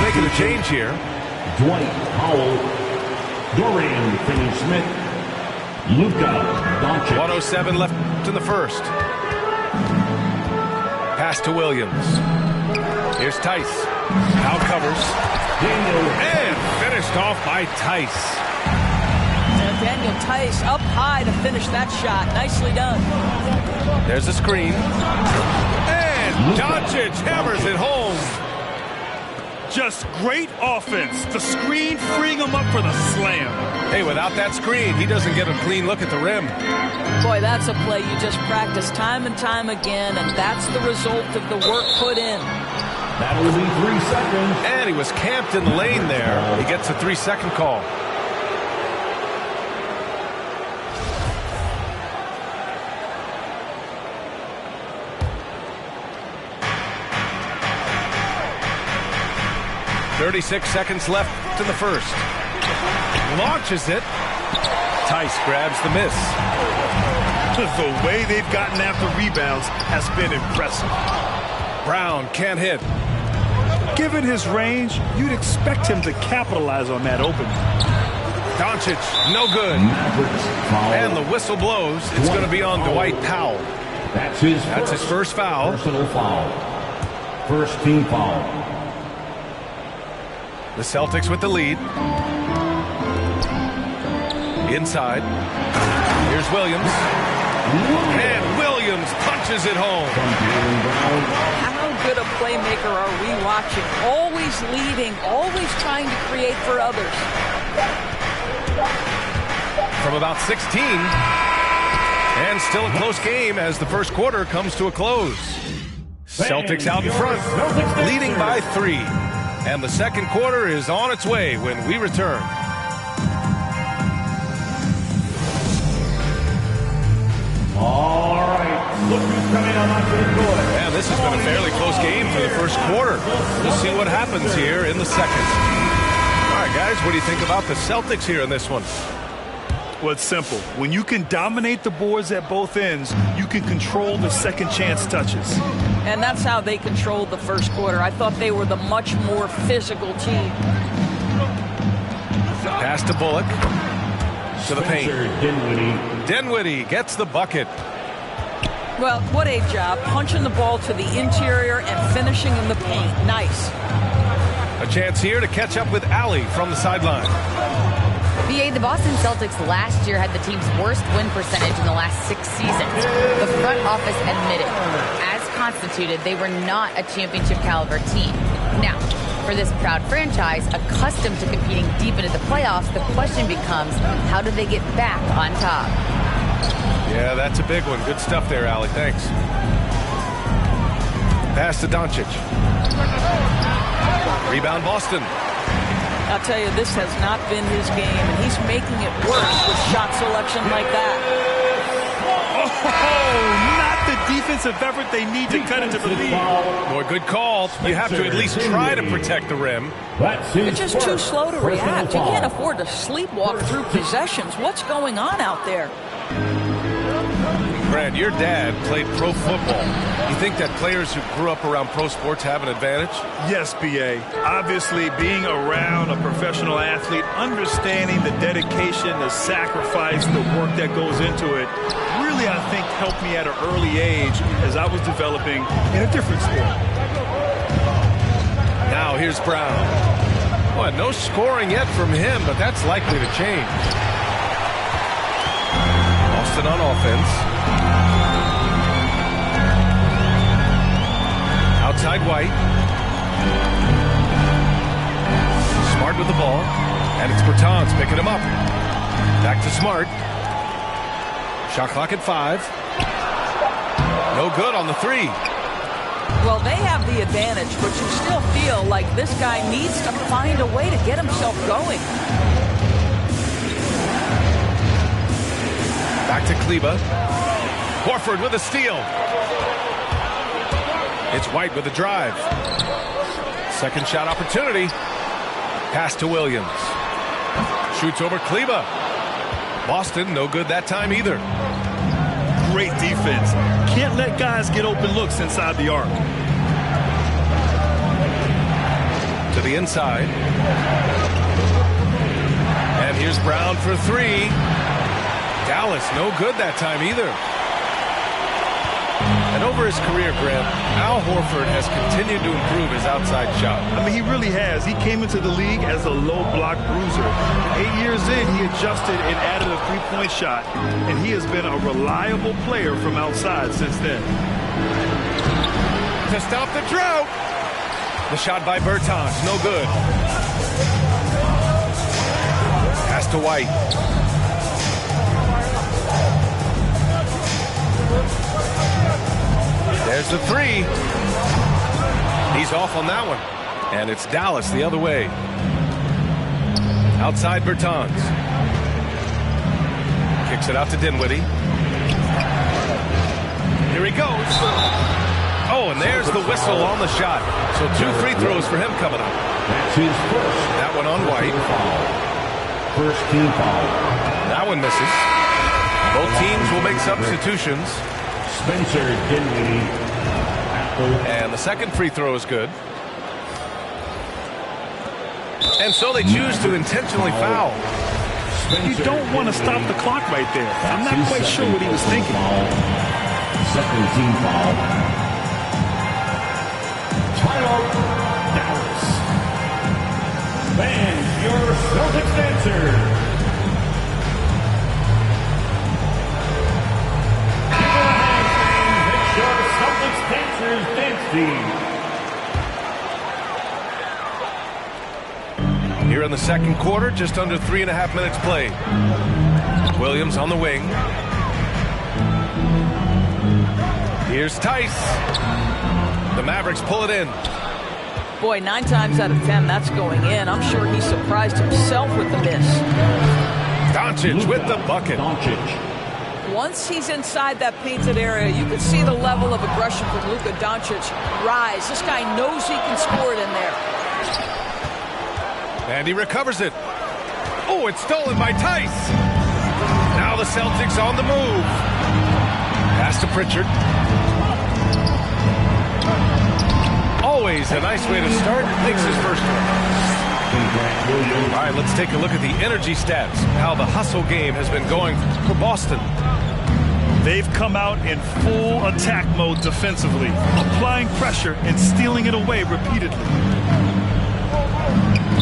Speaker 11: Making a change here.
Speaker 3: Dwight Powell, Dorian Finney-Smith, Luka Doncic.
Speaker 11: 1:07 left in the first. Pass to Williams. Here's Tice. Out covers. And finished off by Tice.
Speaker 12: And Daniel Tice up high to finish that shot. Nicely done.
Speaker 11: There's a screen. And Doncic hammers it home.
Speaker 13: Just great offense. The screen freeing him up for the slam.
Speaker 11: Hey, without that screen, he doesn't get a clean look at the rim.
Speaker 12: Boy, that's a play you just practice time and time again, and that's the result of the work put in.
Speaker 3: That will be 3 seconds.
Speaker 11: And he was camped in the lane there. He gets a 3-second call. .36 seconds left in the first. Launches it. Tice grabs the miss.
Speaker 13: The way they've gotten after rebounds has been impressive.
Speaker 11: Brown can't hit.
Speaker 13: Given his range, you'd expect him to capitalize on that opening.
Speaker 11: Doncic, no good. And the whistle blows. It's going to be on Dwight Powell.
Speaker 3: That's his
Speaker 11: first foul.
Speaker 3: Personal foul. First team foul.
Speaker 11: The Celtics with the lead. Inside. Here's Williams. And Williams punches it home.
Speaker 12: How good a playmaker are we watching? Always leading, always trying to create for others.
Speaker 11: From about 16. And still a close game as the first quarter comes to a close. Celtics out in front, leading by 3. And the second quarter is on its way when we return.
Speaker 3: All right, look who's coming on onto the court.
Speaker 11: And this has been a fairly close game for the first quarter. We'll see what happens here in the second. All right, guys, what do you think about the Celtics here in this one?
Speaker 13: Well, it's simple. When you can dominate the boards at both ends, you can control the second chance touches.
Speaker 12: And that's how they controlled the first quarter. I thought they were the much more physical team.
Speaker 11: Pass to Bullock. To the paint. Dinwiddie gets the bucket.
Speaker 12: Well, what a job. Punching the ball to the interior and finishing in the paint. Nice.
Speaker 11: A chance here to catch up with Allie from the sideline.
Speaker 14: BA, the Boston Celtics last year had the team's worst win percentage in the last 6 seasons. The front office admitted, as constituted, they were not a championship caliber team. Now, for this proud franchise, accustomed to competing deep into the playoffs, the question becomes, how do they get back on top?
Speaker 11: Yeah, that's a big one. Good stuff there, Allie. Thanks. Pass to Doncic. Rebound, Boston.
Speaker 12: I'll tell you, this has not been his game, and he's making it worse with shot selection like that.
Speaker 13: Oh, not the defense defensive effort they need to cut into the lead.
Speaker 11: Boy, good call. You have to at least try to protect the rim.
Speaker 12: You're just too slow to react. You can't afford to sleepwalk through possessions. What's going on out there?
Speaker 11: Brad, your dad played pro football. You think that players who grew up around pro sports have an advantage?
Speaker 13: Yes, B.A. Obviously, being around a professional athlete, understanding the dedication, the sacrifice, the work that goes into it, really, I think, helped me at an early age as I was developing in a different sport.
Speaker 11: Now here's Brown. Well, no scoring yet from him, but that's likely to change. Boston on offense. Outside White. Smart with the ball. And it's Bertans picking him up. Back to Smart. Shot clock at 5. No good on the 3.
Speaker 12: Well, they have the advantage, but you still feel like this guy needs to find a way to get himself going.
Speaker 11: Back to Kleba. Horford with a steal. It's White with a drive. Second shot opportunity. Pass to Williams. Shoots over Kleba. Boston, no good that time either.
Speaker 13: Great defense. Can't let guys get open looks inside the arc.
Speaker 11: To the inside. And here's Brown for 3. Dallas, no good that time either. And over his career, Grant, Al Horford has continued to improve his outside shot.
Speaker 13: I mean, he really has. He came into the league as a low block bruiser. 8 years in, he adjusted and added a three-point shot, and he has been a reliable player from outside since then.
Speaker 11: To stop the drought. The shot by Bertans, no good. Pass to White. There's the 3. He's off on that one. And it's Dallas the other way. Outside Bertans. Kicks it out to Dinwiddie. Here he goes. Oh, and there's the whistle on the shot. So 2 free throws for him coming up.
Speaker 3: That's his first.
Speaker 11: That one on White.
Speaker 3: First team foul.
Speaker 11: That one misses. Both teams will make substitutions.
Speaker 3: Spencer Dinwiddie.
Speaker 11: And the second free throw is good. And so they choose to intentionally foul.
Speaker 13: You don't want to stop the clock right there. I'm not quite sure what he was thinking.
Speaker 3: Second team foul. Timeout, Dallas. Fans, your Celtics answer.
Speaker 11: Here in the second quarter, just under 3.5 minutes played. Williams on the wing. Here's Tice. The Mavericks pull it in.
Speaker 12: Boy, 9 times out of 10, that's going in. I'm sure he surprised himself with the miss.
Speaker 11: Doncic with the bucket.
Speaker 12: Once he's inside that painted area, you can see the level of aggression from Luka Doncic rise. This guy knows he can score it in there.
Speaker 11: And he recovers it. Oh, it's stolen by Tice. Now the Celtics on the move. Pass to Pritchard. Always a nice way to start. Makes his first one. All right, let's take a look at the energy stats. How the hustle game has been going for Boston.
Speaker 13: They've come out in full attack mode defensively, applying pressure and stealing it away repeatedly.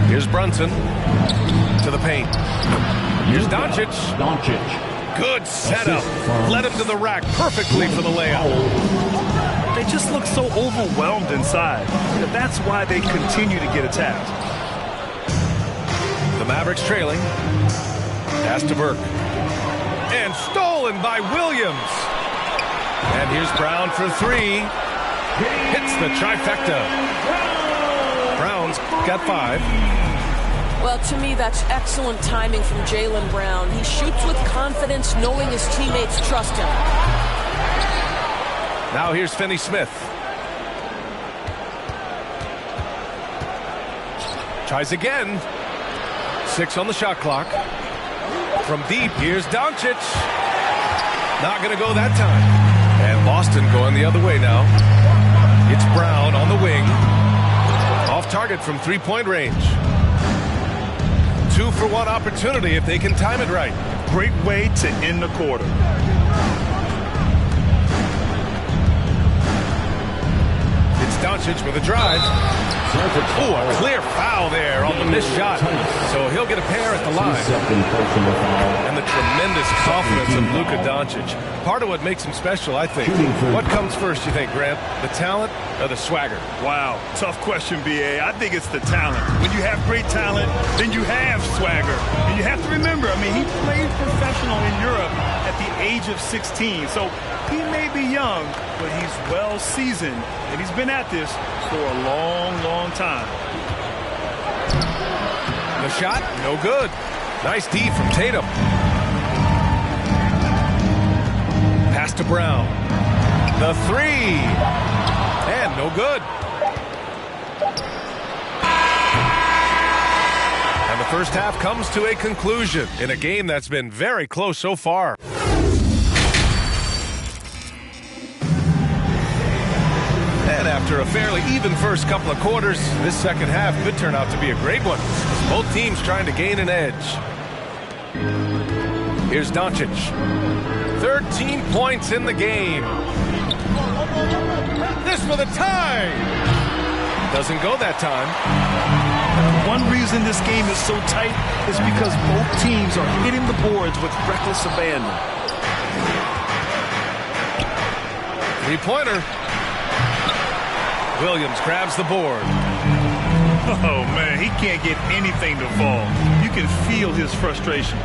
Speaker 11: Here's Brunson to the paint. Here's Doncic. Good setup. Led him to the rack perfectly for the layup.
Speaker 13: They just look so overwhelmed inside. That's why they continue to get attacked.
Speaker 11: The Mavericks trailing. Pass to Burke. And stolen by Williams. And here's Brown for 3. Hits the trifecta. Brown's got 5.
Speaker 12: Well, to me, that's excellent timing from Jaylen Brown. He shoots with confidence, knowing his teammates trust him.
Speaker 11: Now here's Finney Smith. Tries again. 6 on the shot clock. From deep, here's Doncic. Not going to go that time. And Boston going the other way now. It's Brown on the wing. Off target from three-point range. 2-for-1 opportunity if they can time it right.
Speaker 13: Great way to end the quarter.
Speaker 11: It's Doncic with a drive. Ooh, a clear foul there on the missed shot. So he'll get a pair at the line. And the tremendous confidence of Luka Doncic. Part of what makes him special, I think. What comes first, you think, Grant? The talent or the swagger?
Speaker 13: Wow, tough question, B.A. I think it's the talent. When you have great talent, then you have swagger. And you have to remember, I mean, he played professional in Europe at the age of 16. So he may be young, but he's well seasoned. And he's been at this for a long, long time.
Speaker 11: The shot, no good. Nice D from Tatum. Pass to Brown. The three. And no good. And the first half comes to a conclusion in a game that's been very close so far. And after a fairly even first couple of quarters, this second half could turn out to be a great one. Both teams trying to gain an edge. Here's Doncic. 13 points in the game. This for the tie. Doesn't go that time.
Speaker 13: One reason this game is so tight is because both teams are hitting the boards with reckless abandon.
Speaker 11: Three-pointer. Williams grabs the board.
Speaker 13: Oh, man, he can't get anything to fall. You can feel his frustration.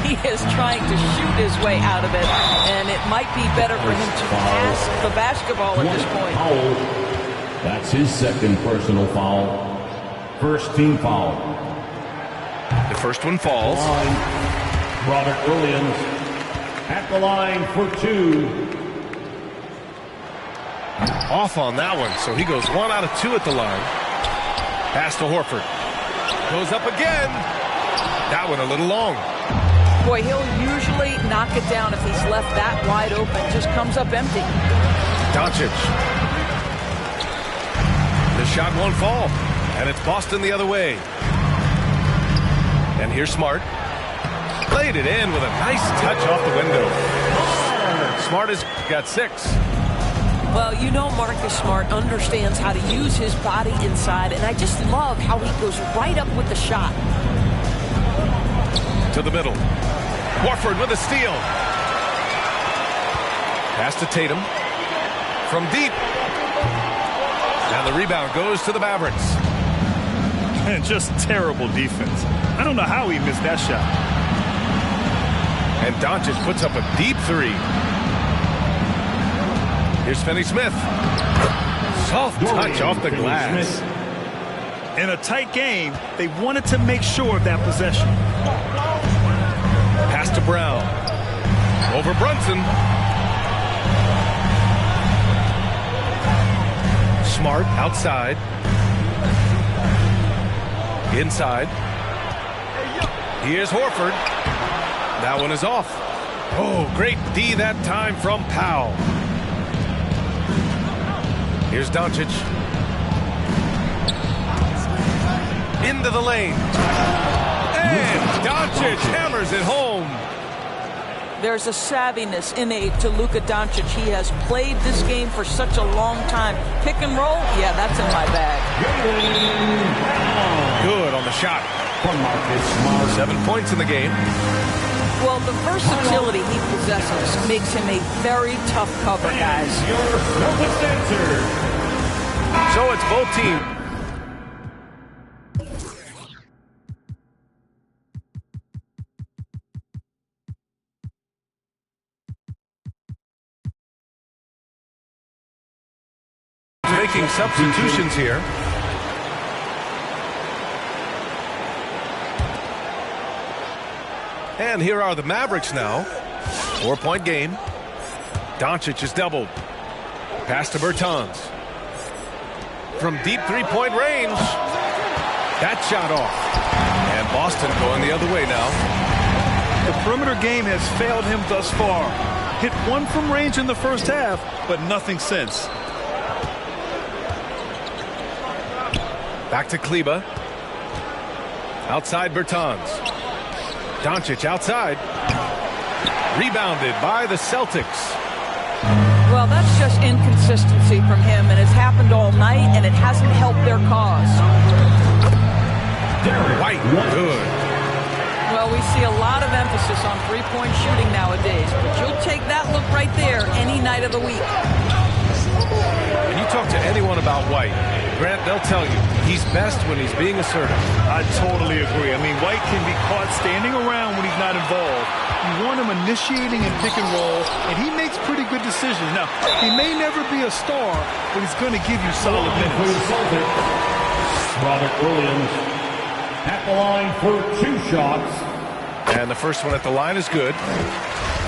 Speaker 12: He is trying to shoot his way out of it, and it might be better for him to pass the basketball at this point.
Speaker 3: That's his second personal foul. First team foul.
Speaker 11: The first one falls.
Speaker 3: Robert Williams at the line for 2.
Speaker 11: Off on that one, so he goes 1 out of 2 at the line. Pass to Horford. Goes up again. That one a little long.
Speaker 12: Boy, he'll usually knock it down if he's left that wide open. Just comes up empty.
Speaker 11: Doncic. The shot won't fall, and it's Boston the other way. And here's Smart. Played it in with a nice touch off the window. Smart has got 6.
Speaker 12: Well, you know Marcus Smart understands how to use his body inside, and I just love how he goes right up with the shot.
Speaker 11: To the middle. Horford with a steal. Pass to Tatum. From deep. And the rebound goes to the Mavericks.
Speaker 13: And just terrible defense. I don't know how he missed that shot.
Speaker 11: And Doncic puts up a deep 3. Here's Finney Smith. Soft touch off the glass.
Speaker 13: In a tight game, they wanted to make sure of that possession.
Speaker 11: Pass to Brown. Over Brunson. Smart outside. Inside. Here's Horford. That one is off. Oh, great D that time from Powell. Here's Doncic. Into the lane. And Doncic hammers it home.
Speaker 12: There's a savviness innate to Luka Doncic. He has played this game for such a long time. Pick and roll, yeah, that's in my bag.
Speaker 11: Good on the shot. 7 points in the game.
Speaker 12: Well, the versatility he possesses makes him a very tough cover, guys.
Speaker 11: So it's both teams. Making substitutions here. And here are the Mavericks now. 4-point game. Doncic is doubled. Pass to Bertans. From deep three-point range. That shot off. And Boston going the other way now.
Speaker 13: The perimeter game has failed him thus far. Hit one from range in the first half, but nothing since.
Speaker 11: Back to Kleba. Outside Bertans. Doncic outside. Rebounded by the Celtics.
Speaker 12: Well, that's just inconsistency from him, and it's happened all night, and it hasn't helped their cause.
Speaker 11: White, good.
Speaker 12: Well, we see a lot of emphasis on three-point shooting nowadays, but you'll take that look right there any night of the week.
Speaker 11: When you talk to anyone about White, Grant, they'll tell you he's best when he's being assertive.
Speaker 13: I totally agree. I mean, White can be caught standing around when he's not involved. You want him initiating and pick and roll, and he makes pretty good decisions. Now, he may never be a star, but he's going to give you solid minutes.
Speaker 3: Robert Williams at the line for 2 shots.
Speaker 11: And the first one at the line is good.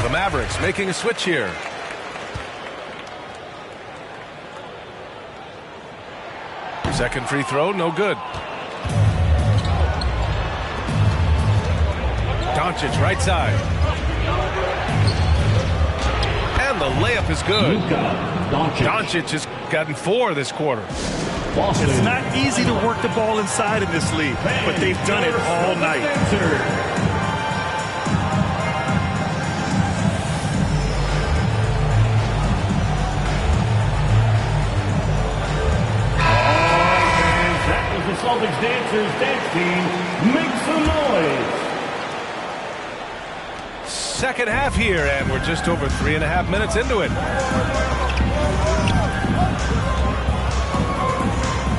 Speaker 11: The Mavericks making a switch here. Second free throw, no good. Doncic right side. And the layup is good. Doncic has gotten 4 this quarter.
Speaker 13: It's not easy to work the ball inside in this league, but they've done it all night.
Speaker 3: The Celtics dancers dance team, make some noise.
Speaker 11: Second half here, and we're just over 3.5 minutes into it.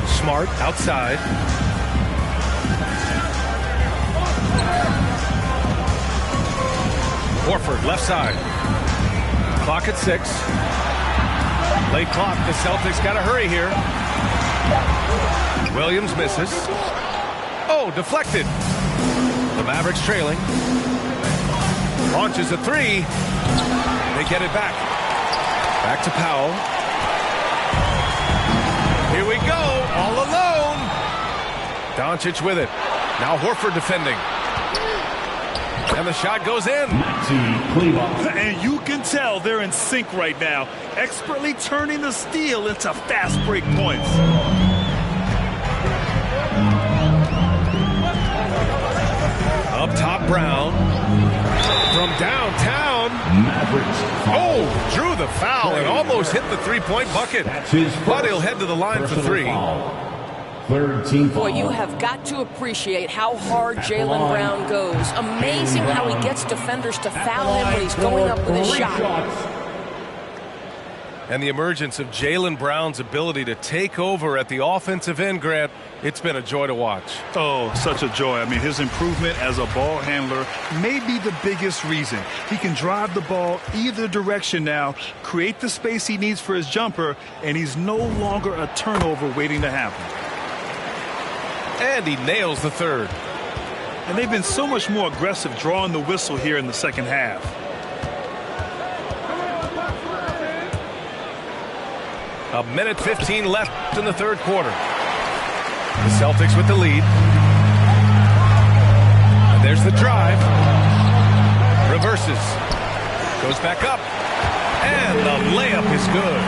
Speaker 11: Smart outside. Horford left side. Clock at 6. Late clock. The Celtics got to hurry here. Williams misses. Oh, deflected. The Mavericks trailing. Launches a 3. They get it back. Back to Powell. Here we go, all alone. Doncic with it. Now Horford defending. And the shot goes in.
Speaker 13: And you can tell they're in sync right now, expertly turning the steal into fast break points.
Speaker 11: Up top, Brown. From downtown.
Speaker 3: Mavericks.
Speaker 11: Oh, drew the foul and almost hit the three-point bucket. But he'll head to the line for 3.
Speaker 3: Third team foul.
Speaker 12: Boy, you have got to appreciate how hard Jaylen Brown goes. Amazing how he gets defenders to foul him when he's going up with his shot.
Speaker 11: And the emergence of Jaylen Brown's ability to take over at the offensive end, Grant, it's been a joy to watch.
Speaker 13: Oh, such a joy. I mean, his improvement as a ball handler may be the biggest reason. He can drive the ball either direction now, create the space he needs for his jumper, and he's no longer a turnover waiting to happen.
Speaker 11: And he nails the third.
Speaker 13: And they've been so much more aggressive drawing the whistle here in the second half.
Speaker 11: A minute 15 left in the third quarter. The Celtics with the lead. And there's the drive. Reverses. Goes back up. And the layup is good.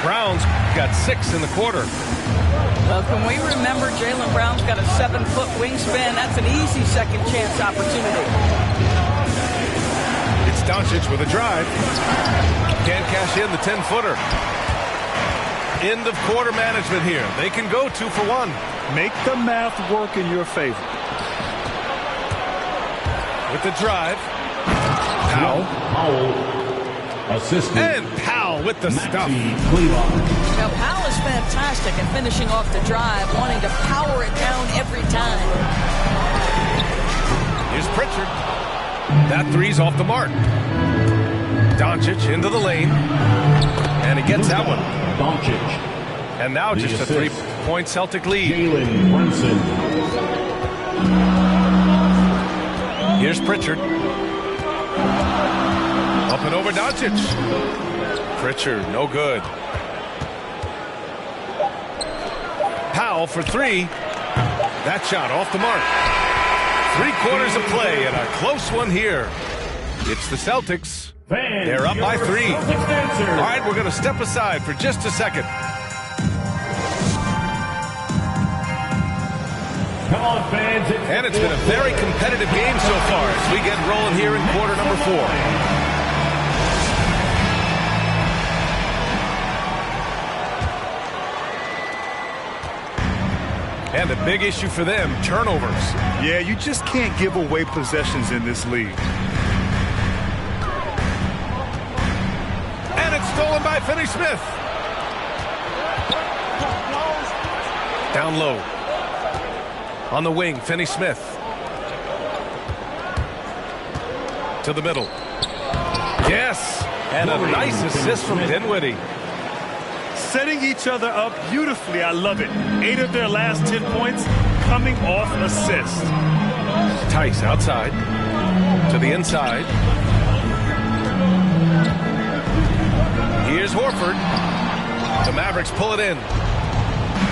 Speaker 11: Brown's got 6 in the quarter.
Speaker 12: Well, can we remember Jaylen Brown's got a 7-foot wingspan? That's an easy second chance opportunity.
Speaker 11: It's Doncic with a drive. Can't cash in the 10-footer. End of quarter management here. They can go 2 for 1.
Speaker 13: Make the math work in your favor.
Speaker 11: With the drive. Powell.
Speaker 3: Assistant.
Speaker 11: And Powell with the stuff.
Speaker 12: Now, Powell is fantastic at finishing off the drive, wanting to power it down every time.
Speaker 11: Here's Pritchard. That 3's off the mark. Doncic into the lane. And he gets that one.
Speaker 3: Doncic.
Speaker 11: And now just a 3-point Celtic lead.
Speaker 3: Jalen Brunson.
Speaker 11: Here's Pritchard. Up Open over Doncic. Pritchard, no good. Powell for three. That shot off the mark. 3/4 of play and a close one here. It's the Celtics. They're up by 3. All right, we're going to step aside for just a second.
Speaker 3: Come on, fans.
Speaker 11: And it's been a very competitive game so far as we get rolling here in quarter number 4. And a big issue for them, turnovers.
Speaker 13: Yeah, you just can't give away possessions in this league.
Speaker 11: And it's stolen by Finney-Smith. Down low. On the wing, Finney-Smith. To the middle. Yes! And a nice assist from Dinwiddie.
Speaker 13: Setting each other up beautifully. I love it. 8 of their last 10 points coming off assists.
Speaker 11: Tice outside. To the inside. Here's Horford. The Mavericks pull it in.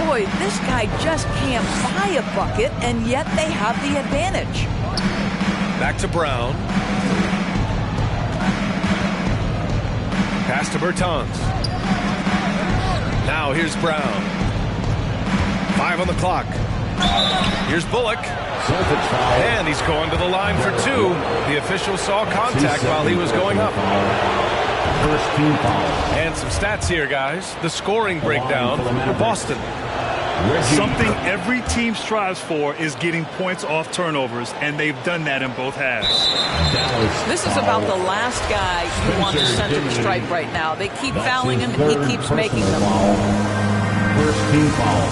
Speaker 12: Boy, this guy just can't buy a bucket, and yet they have the advantage.
Speaker 11: Back to Brown. Pass to Bertans. Now here's Brown. 5 on the clock. Here's Bullock. And he's going to the line for 2. The official saw contact while he was going up.
Speaker 3: First team foul.
Speaker 11: And some stats here, guys. The scoring breakdown for Boston.
Speaker 13: Something every team strives for is getting points off turnovers, and they've done that in both halves.
Speaker 12: This is about the last guy you want to send to the stripe right now. They keep fouling him, and he keeps making them.
Speaker 3: First team foul.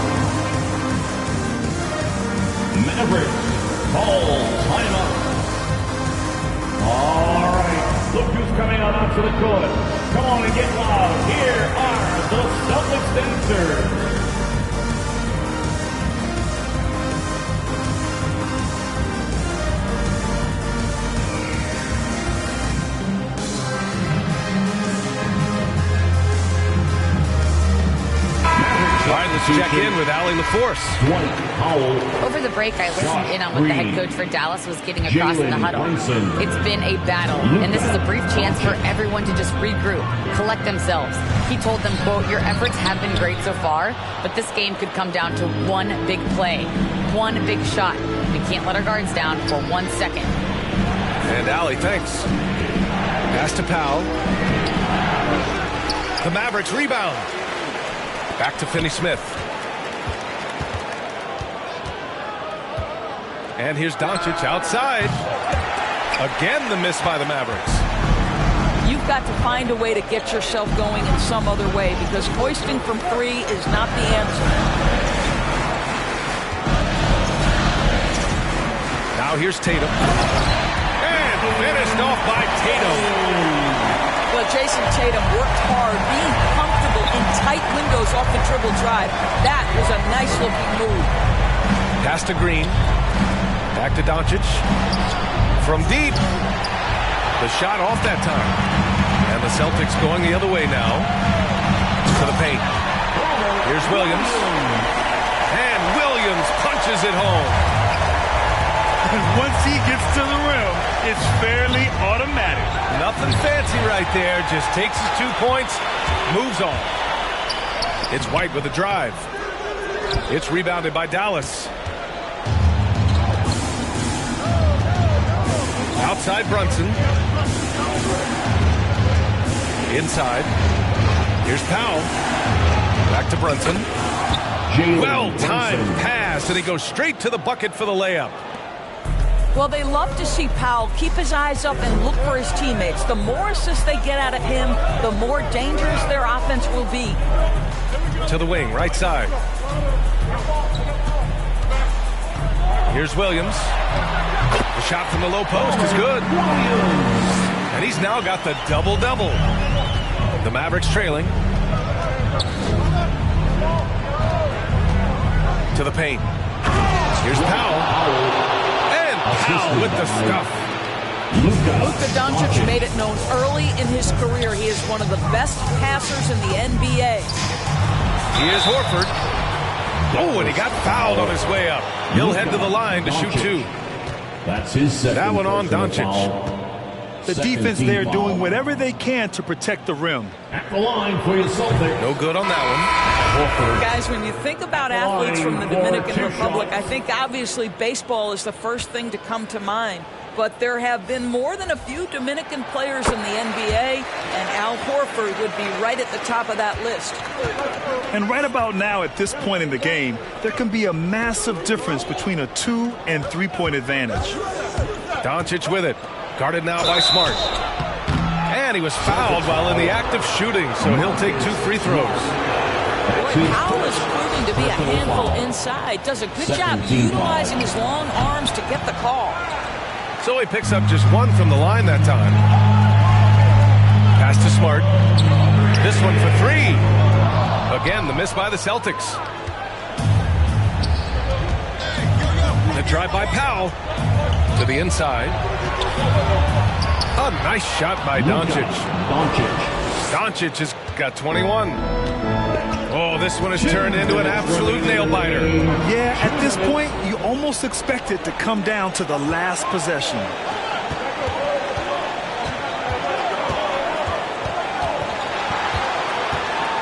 Speaker 3: Mavericks call timeout. All right, look who's coming out onto the court. Come on and get loud. Here are the Celtics dancers.
Speaker 11: All right, let's check in with Allie LaForce.
Speaker 14: Over the break, I listened in on what the head coach for Dallas was getting across in the huddle. It's been a battle, and this is a brief chance for everyone to just regroup, collect themselves. He told them, quote, "Your efforts have been great so far, but this game could come down to one big play, one big shot. We can't let our guards down for 1 second."
Speaker 11: And Allie, thanks. Pass to Powell. The Mavericks rebound. Back to Finney-Smith. And here's Doncic outside. Again, the miss by the Mavericks.
Speaker 12: You've got to find a way to get yourself going in some other way, because hoisting from 3 is not the answer.
Speaker 11: Now here's Tatum. And finished off by Tatum.
Speaker 12: Well, Jason Tatum worked hard, being comfortable in tight windows off the dribble drive. That was a nice-looking move.
Speaker 11: Pass to Green. Back to Doncic. From deep. The shot off that time. And the Celtics going the other way now. To the paint. Here's Williams. And Williams punches it home.
Speaker 13: And once he gets to the rim, it's fairly automatic.
Speaker 11: Nothing fancy right there. Just takes his 2 points, moves on. It's White with a drive. It's rebounded by Dallas. Outside Brunson. Inside. Here's Powell. Back to Brunson. Well-timed pass, and he goes straight to the bucket for the layup.
Speaker 12: Well, they love to see Powell keep his eyes up and look for his teammates. The more assists they get out of him, the more dangerous their offense will be.
Speaker 11: To the wing, right side. Here's Williams. The shot from the low post is good. And he's now got the double-double. The Mavericks trailing. To the paint. Here's Powell. And Powell with the stuff.
Speaker 12: Luka Doncic made it known early in his career he is one of the best passers in the NBA.
Speaker 11: Here's Horford. Oh, and he got fouled on his way up. He'll head to the line to shoot 2.
Speaker 3: That's his second.
Speaker 11: That one on Doncic.
Speaker 13: The defense there doing whatever they can to protect the rim.
Speaker 3: At the line for your Celtics.
Speaker 11: No good on that one.
Speaker 12: Guys, when you think about athletes from the Dominican Republic, I think obviously baseball is the first thing to come to mind. But there have been more than a few Dominican players in the NBA, and Al Horford would be right at the top of that list.
Speaker 13: And right about now, at this point in the game, there can be a massive difference between a 2- and 3-point advantage.
Speaker 11: Doncic with it. Guarded now by Smart. And he was fouled while in the act of shooting, so he'll take 2 free throws.
Speaker 12: Boy, Powell is proving to be a handful inside. Does a good job utilizing his long arms to get the call.
Speaker 11: So he picks up just 1 from the line that time. Pass to Smart. This one for 3. Again, the miss by the Celtics. The drive by Powell to the inside. A nice shot by Doncic. Doncic has got 21. Oh, this one has turned into an absolute nail-biter.
Speaker 13: Yeah, at this point, you almost expect it to come down to the last possession.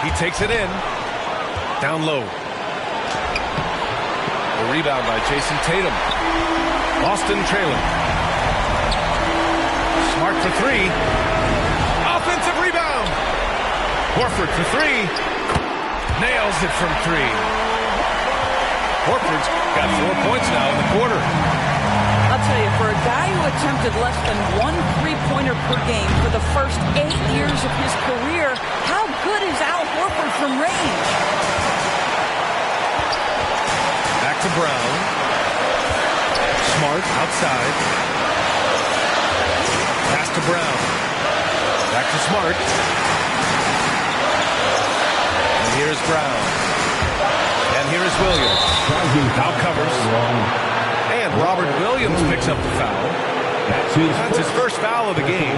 Speaker 11: He takes it in. Down low. The rebound by Jason Tatum. Boston trailing. Smart for 3. Offensive rebound. Horford for 3. Nails it from 3. Horford's got 4 points now in the quarter.
Speaker 12: I'll tell you, for a guy who attempted less than 1 3-pointer per game for the first 8 years of his career, how good is Al Horford from range?
Speaker 11: Back to Brown. Smart outside. Pass to Brown. Back to Smart. Here's Brown. And here is Williams. Now covers. And Robert Williams picks up the foul. That's his first foul of the game.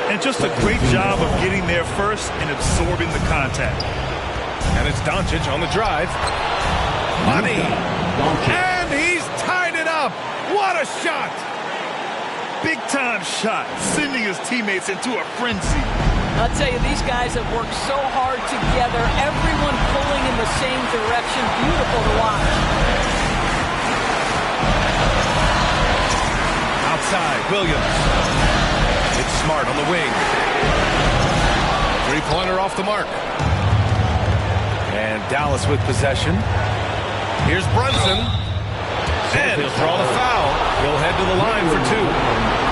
Speaker 13: And just a great job of getting there first and absorbing the contact.
Speaker 11: And it's Doncic on the drive. Money. And he's tied it up. What a shot.
Speaker 13: Big-time shot, sending his teammates into a frenzy.
Speaker 12: I'll tell you, these guys have worked so hard together, everyone pulling in the same direction. Beautiful to watch.
Speaker 11: Outside, Williams. It's Smart on the wing. 3-pointer off the mark. And Dallas with possession. Here's Brunson. And he'll draw the foul. He'll head to the line for 2.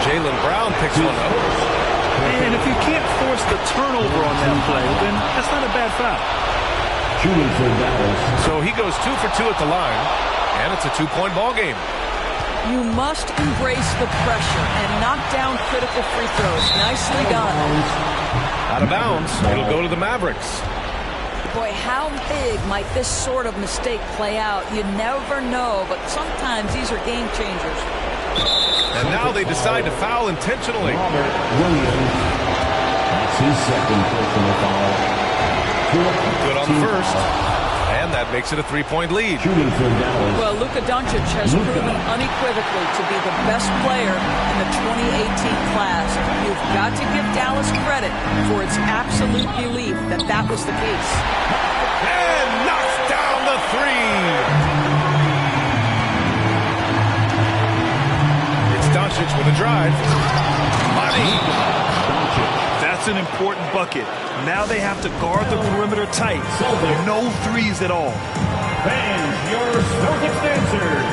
Speaker 11: Jaylen Brown picks one up.
Speaker 13: And if you can't force the turnover on that play, then that's not a bad foul.
Speaker 3: Shooting for Dallas.
Speaker 11: So he goes 2 for 2 at the line, and it's a 2-point ball game.
Speaker 12: You must embrace the pressure and knock down critical free throws. Nicely done.
Speaker 11: Out of bounds. It'll go to the Mavericks.
Speaker 12: Boy, how big might this sort of mistake play out? You never know, but sometimes these are game changers.
Speaker 11: And now they decide to foul intentionally.
Speaker 3: Robert Williams. That's his second personal foul.
Speaker 11: Good on first. And that makes it a 3-point lead.
Speaker 3: Shooting for Dallas.
Speaker 12: Well, Luka Doncic has proven unequivocally to be the best player in the 2018 class. You've got to give Dallas credit for its absolute belief that that was the case.
Speaker 11: And knocks down the 3. Doncic with a drive. Money.
Speaker 13: That's an important bucket. Now they have to guard the perimeter tight. No threes at all.
Speaker 3: Fans, your Celtics dancers.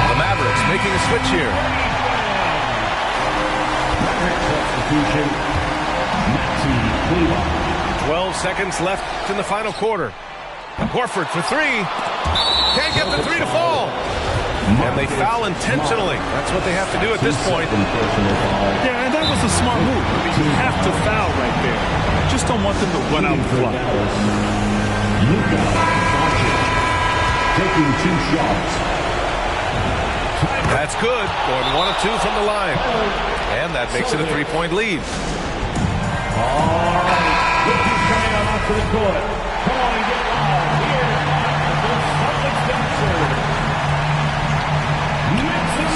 Speaker 11: The Mavericks making a switch here.
Speaker 3: Substitution. Maxi Kleber.
Speaker 11: 12 seconds left in the final quarter. Horford for 3. Can't get the 3 to fall. And they foul intentionally. That's what they have to do at this point.
Speaker 13: Yeah, and that was a smart move. You have to foul right there. Just don't want them to run out the clock.
Speaker 3: Luka Doncic taking 2 shots.
Speaker 11: That's good. Going 1 of 2 from the line. And that makes it a 3-point lead.
Speaker 3: All right. Rookies coming out onto the court. Come on and get loud. Here are the Celtics dancers.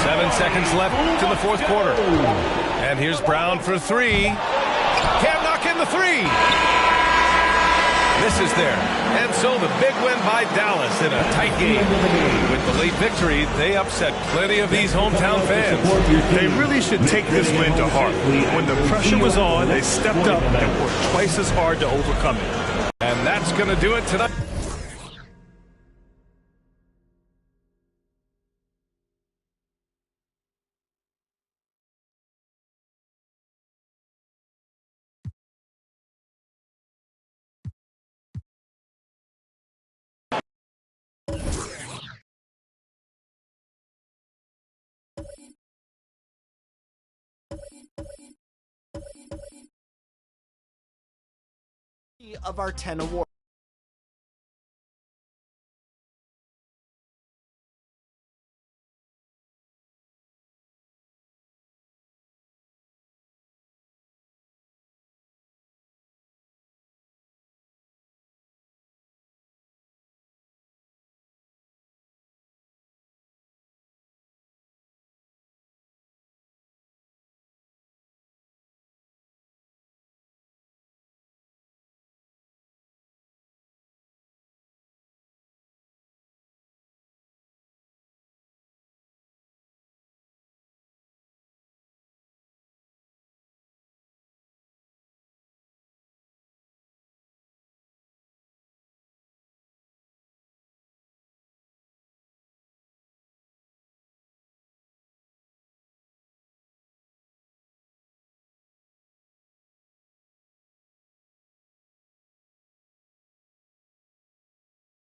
Speaker 11: 7 seconds left in the fourth quarter. And here's Brown for 3. Can't knock in the 3. This is there. And so the big win by Dallas in a tight game. With the late victory, they upset plenty of these hometown fans.
Speaker 13: They really should take this win to heart. When the pressure was on, they stepped up and worked twice as hard to overcome it.
Speaker 11: And that's going to do it tonight.
Speaker 9: Of our 10 awards.